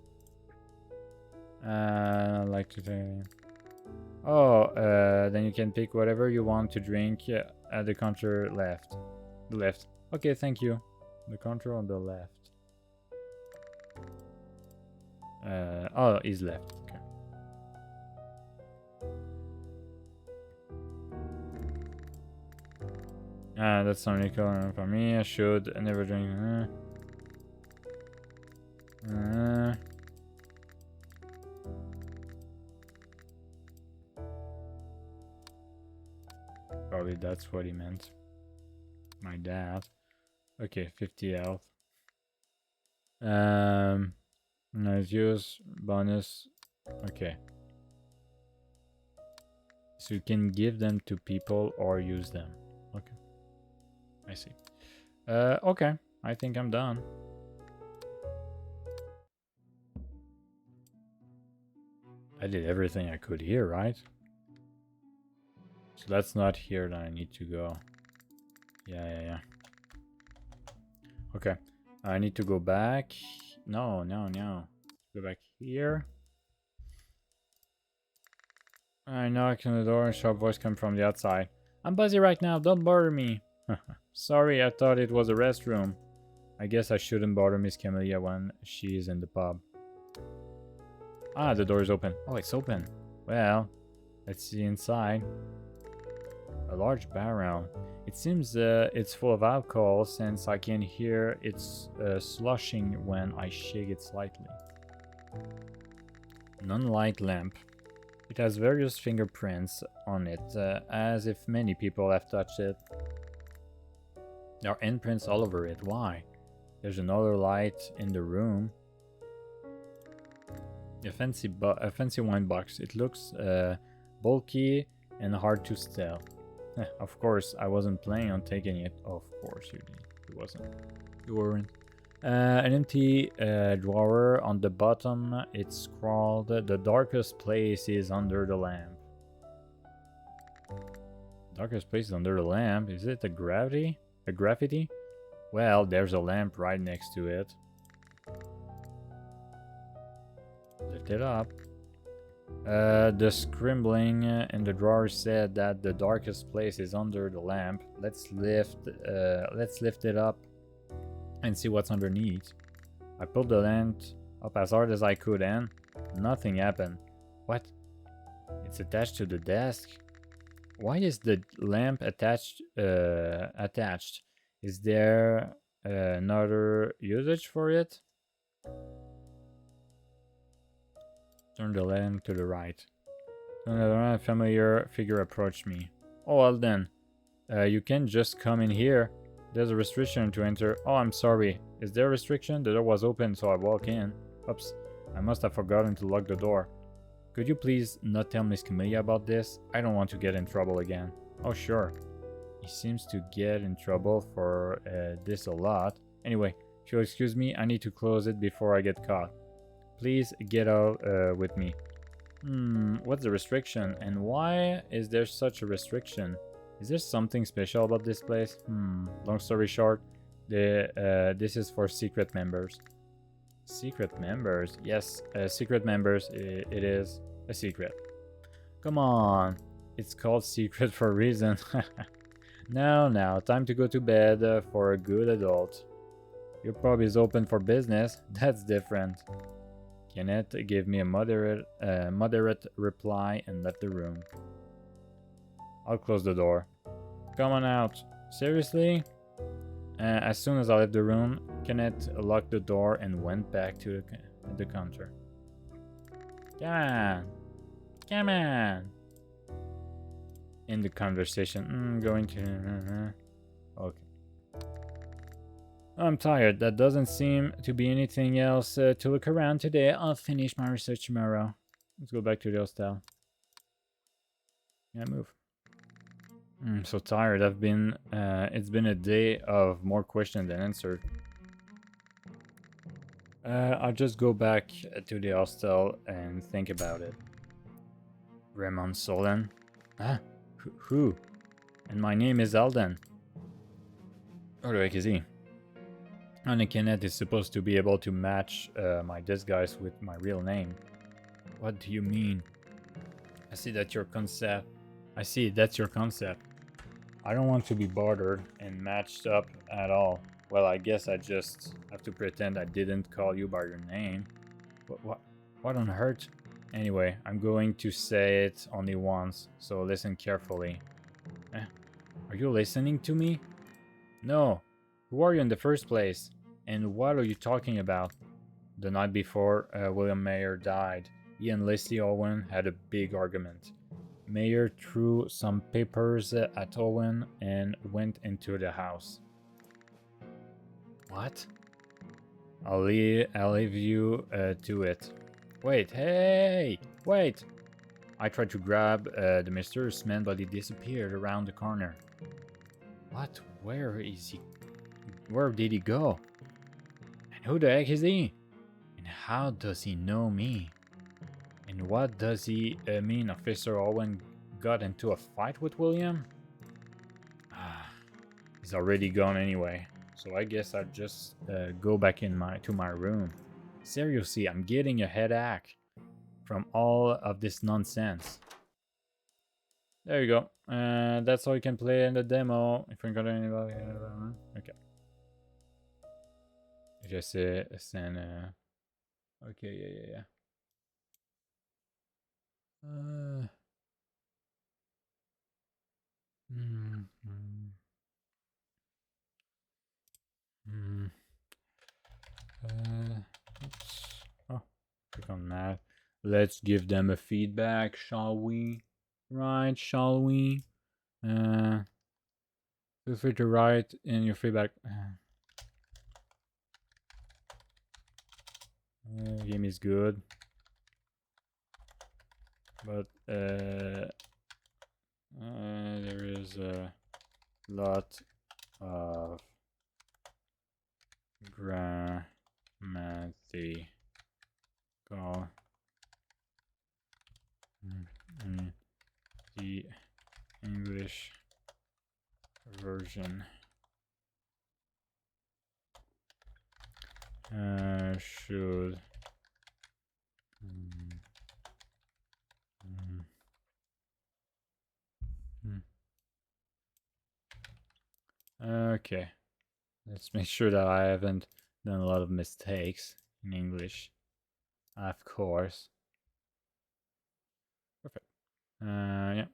I'd like to say... Oh, then you can pick whatever you want to drink at the counter left. The left. Okay, thank you. The counter on the left. Oh, is left. Okay. That's some liquor for me. I should never drink. Probably that's what he meant. My dad. Okay, 50 health. Nice use, bonus. Okay. So you can give them to people or use them. Okay. I see. Okay. I think I'm done. I did everything I could here, right? So that's not here that I need to go. Yeah. Okay. I need to go back. No. Go back here. I knock on the door and sharp voice comes from the outside. I'm busy right now, don't bother me. Sorry, I thought it was a restroom. I guess I shouldn't bother Miss Camellia when she's in the pub. Ah, the door is open. Oh, it's open. Well, let's see inside. A large barrel. It seems it's full of alcohol since I can hear it's sloshing when I shake it slightly. Non-light lamp. It has various fingerprints on it, as if many people have touched it. There are imprints all over it. Why? There's another light in the room. A fancy wine box. It looks bulky and hard to steal. Of course, I wasn't planning on taking it. Of course you did. You weren't. An empty drawer on the bottom. It's scrawled, "The darkest place is under the lamp." Darkest place is under the lamp. Is it a gravity? A graffiti? Well, there's a lamp right next to it. Lift it up. The scribbling in the drawer said that the darkest place is under the lamp. Let's lift it up and see what's underneath. I pulled the lamp up as hard as I could and nothing happened. What? It's attached to the desk. Why is the lamp attached? Is there another usage for it? Turn the lamp to the right. A familiar figure approached me. Oh, well then. You can just come in here. There's a restriction to enter. Oh, I'm sorry. Is there a restriction? The door was open, so I walk in. Oops. I must have forgotten to lock the door. Could you please not tell Miss Camellia about this? I don't want to get in trouble again. Oh, sure. He seems to get in trouble for this a lot. Anyway, if you'll excuse me, I need to close it before I get caught. Please get out with me. What's the restriction? And why is there such a restriction? Is there something special about this place? Long story short, this is for secret members. Secret members? Yes, secret members. It is a secret. Come on. It's called secret for a reason. Now, time to go to bed for a good adult. Your pub is open for business. That's different. Kenneth gave me a moderate reply and left the room. I'll close the door. Come on out. Seriously? As soon as I left the room, Kenneth locked the door and went back to the counter. Come on. In the conversation, going to... Okay. I'm tired. That doesn't seem to be anything else to look around today. I'll finish my research tomorrow. Let's go back to the hostel. Yeah, move. I'm so tired. It's been a day of more questions than answered. I'll just go back to the hostel and think about it. Raymond Solon? Huh? Who? And my name is Alden. Who the heck is he? And Kenneth is supposed to be able to match my disguise with my real name. What do you mean? I see that's your concept. I don't want to be bothered and matched up at all. Well, I guess I just have to pretend I didn't call you by your name. What on earth? Anyway, I'm going to say it only once, so listen carefully. Are you listening to me? No. Who are you in the first place? And what are you talking about? The night before William Mayer died, he and Leslie Owen had a big argument. Mayer threw some papers at Owen and went into the house. What? I'll leave you to it. Wait, hey! Wait! I tried to grab the mysterious man, but he disappeared around the corner. What? Where is he? Where did he go? And who the heck is he? And how does he know me? And what does he mean Officer Owen got into a fight with William? He's already gone anyway, so I guess I'll just go back to my room. Seriously, I'm getting a headache from all of this nonsense. There you go. That's all you can play in the demo. If we got anybody, okay. Just send. Okay, yeah. Oops. Oh, click on that. Let's give them a feedback, shall we? Right, shall we? Feel free to write in your feedback. Game is good, but there is a lot of grammatical the English version should okay, let's make sure that I haven't done a lot of mistakes in English, of course. Perfect. Yeah.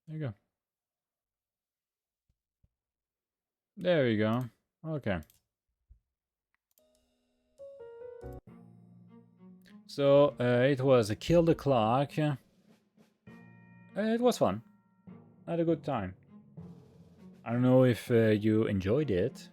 There you go. There we go. Okay. So it was a Kill the Clock. It was fun. I had a good time. I don't know if you enjoyed it.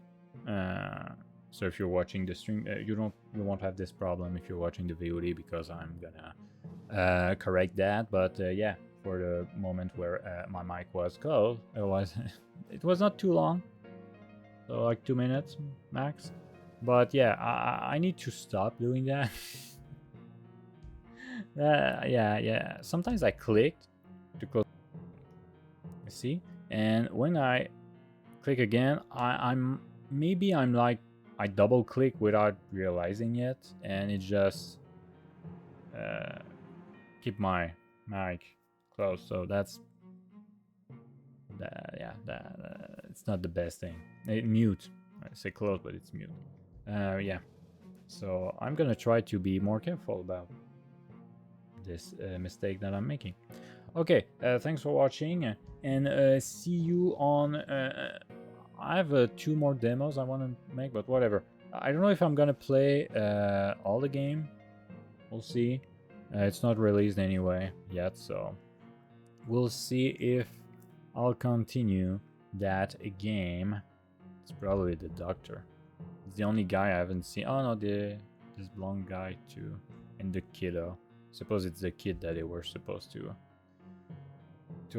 So if you're watching the stream, you won't have this problem if you're watching the VOD, because I'm gonna correct that. But yeah, for the moment where my mic was closed, it was not too long, so like 2 minutes max. But yeah, I need to stop doing that. Yeah. Sometimes I clicked to close. See, and when I click again, I'm like I double click without realizing it, and it just keep my mic closed. So that's it's not the best thing. Mute. I say close, but it's mute. Yeah. So I'm gonna try to be more careful about this mistake that I'm making. Okay, thanks for watching, and see you on. I have 2 more demos I want to make, but whatever. I don't know if I'm gonna play all the game. We'll see. It's not released anyway yet, so we'll see if I'll continue that game. It's probably the doctor. It's the only guy I haven't seen. Oh no, this blonde guy too, and the kiddo. Suppose it's the kid that they were supposed to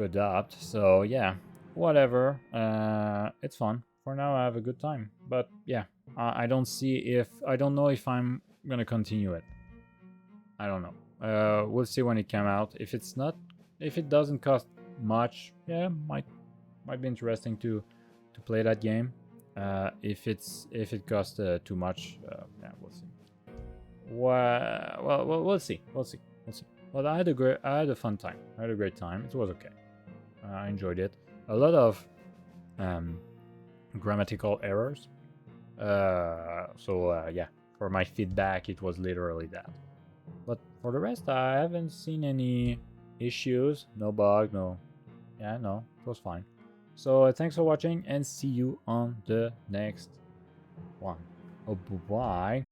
adopt. So yeah, whatever. It's fun. For now, I have a good time. But yeah, I don't know if I'm gonna continue it. I don't know. We'll see when it come out. If it doesn't cost much, yeah, might be interesting to play that game. If it costs too much, yeah, we'll see. Well, we'll see. But I had a fun time. I had a great time. It was okay. I enjoyed it. A lot of grammatical errors. So yeah, for my feedback, it was literally that. But for the rest, I haven't seen any issues. No bug. No. Yeah, no, it was fine. So thanks for watching, and see you on the next one. Oh, bye.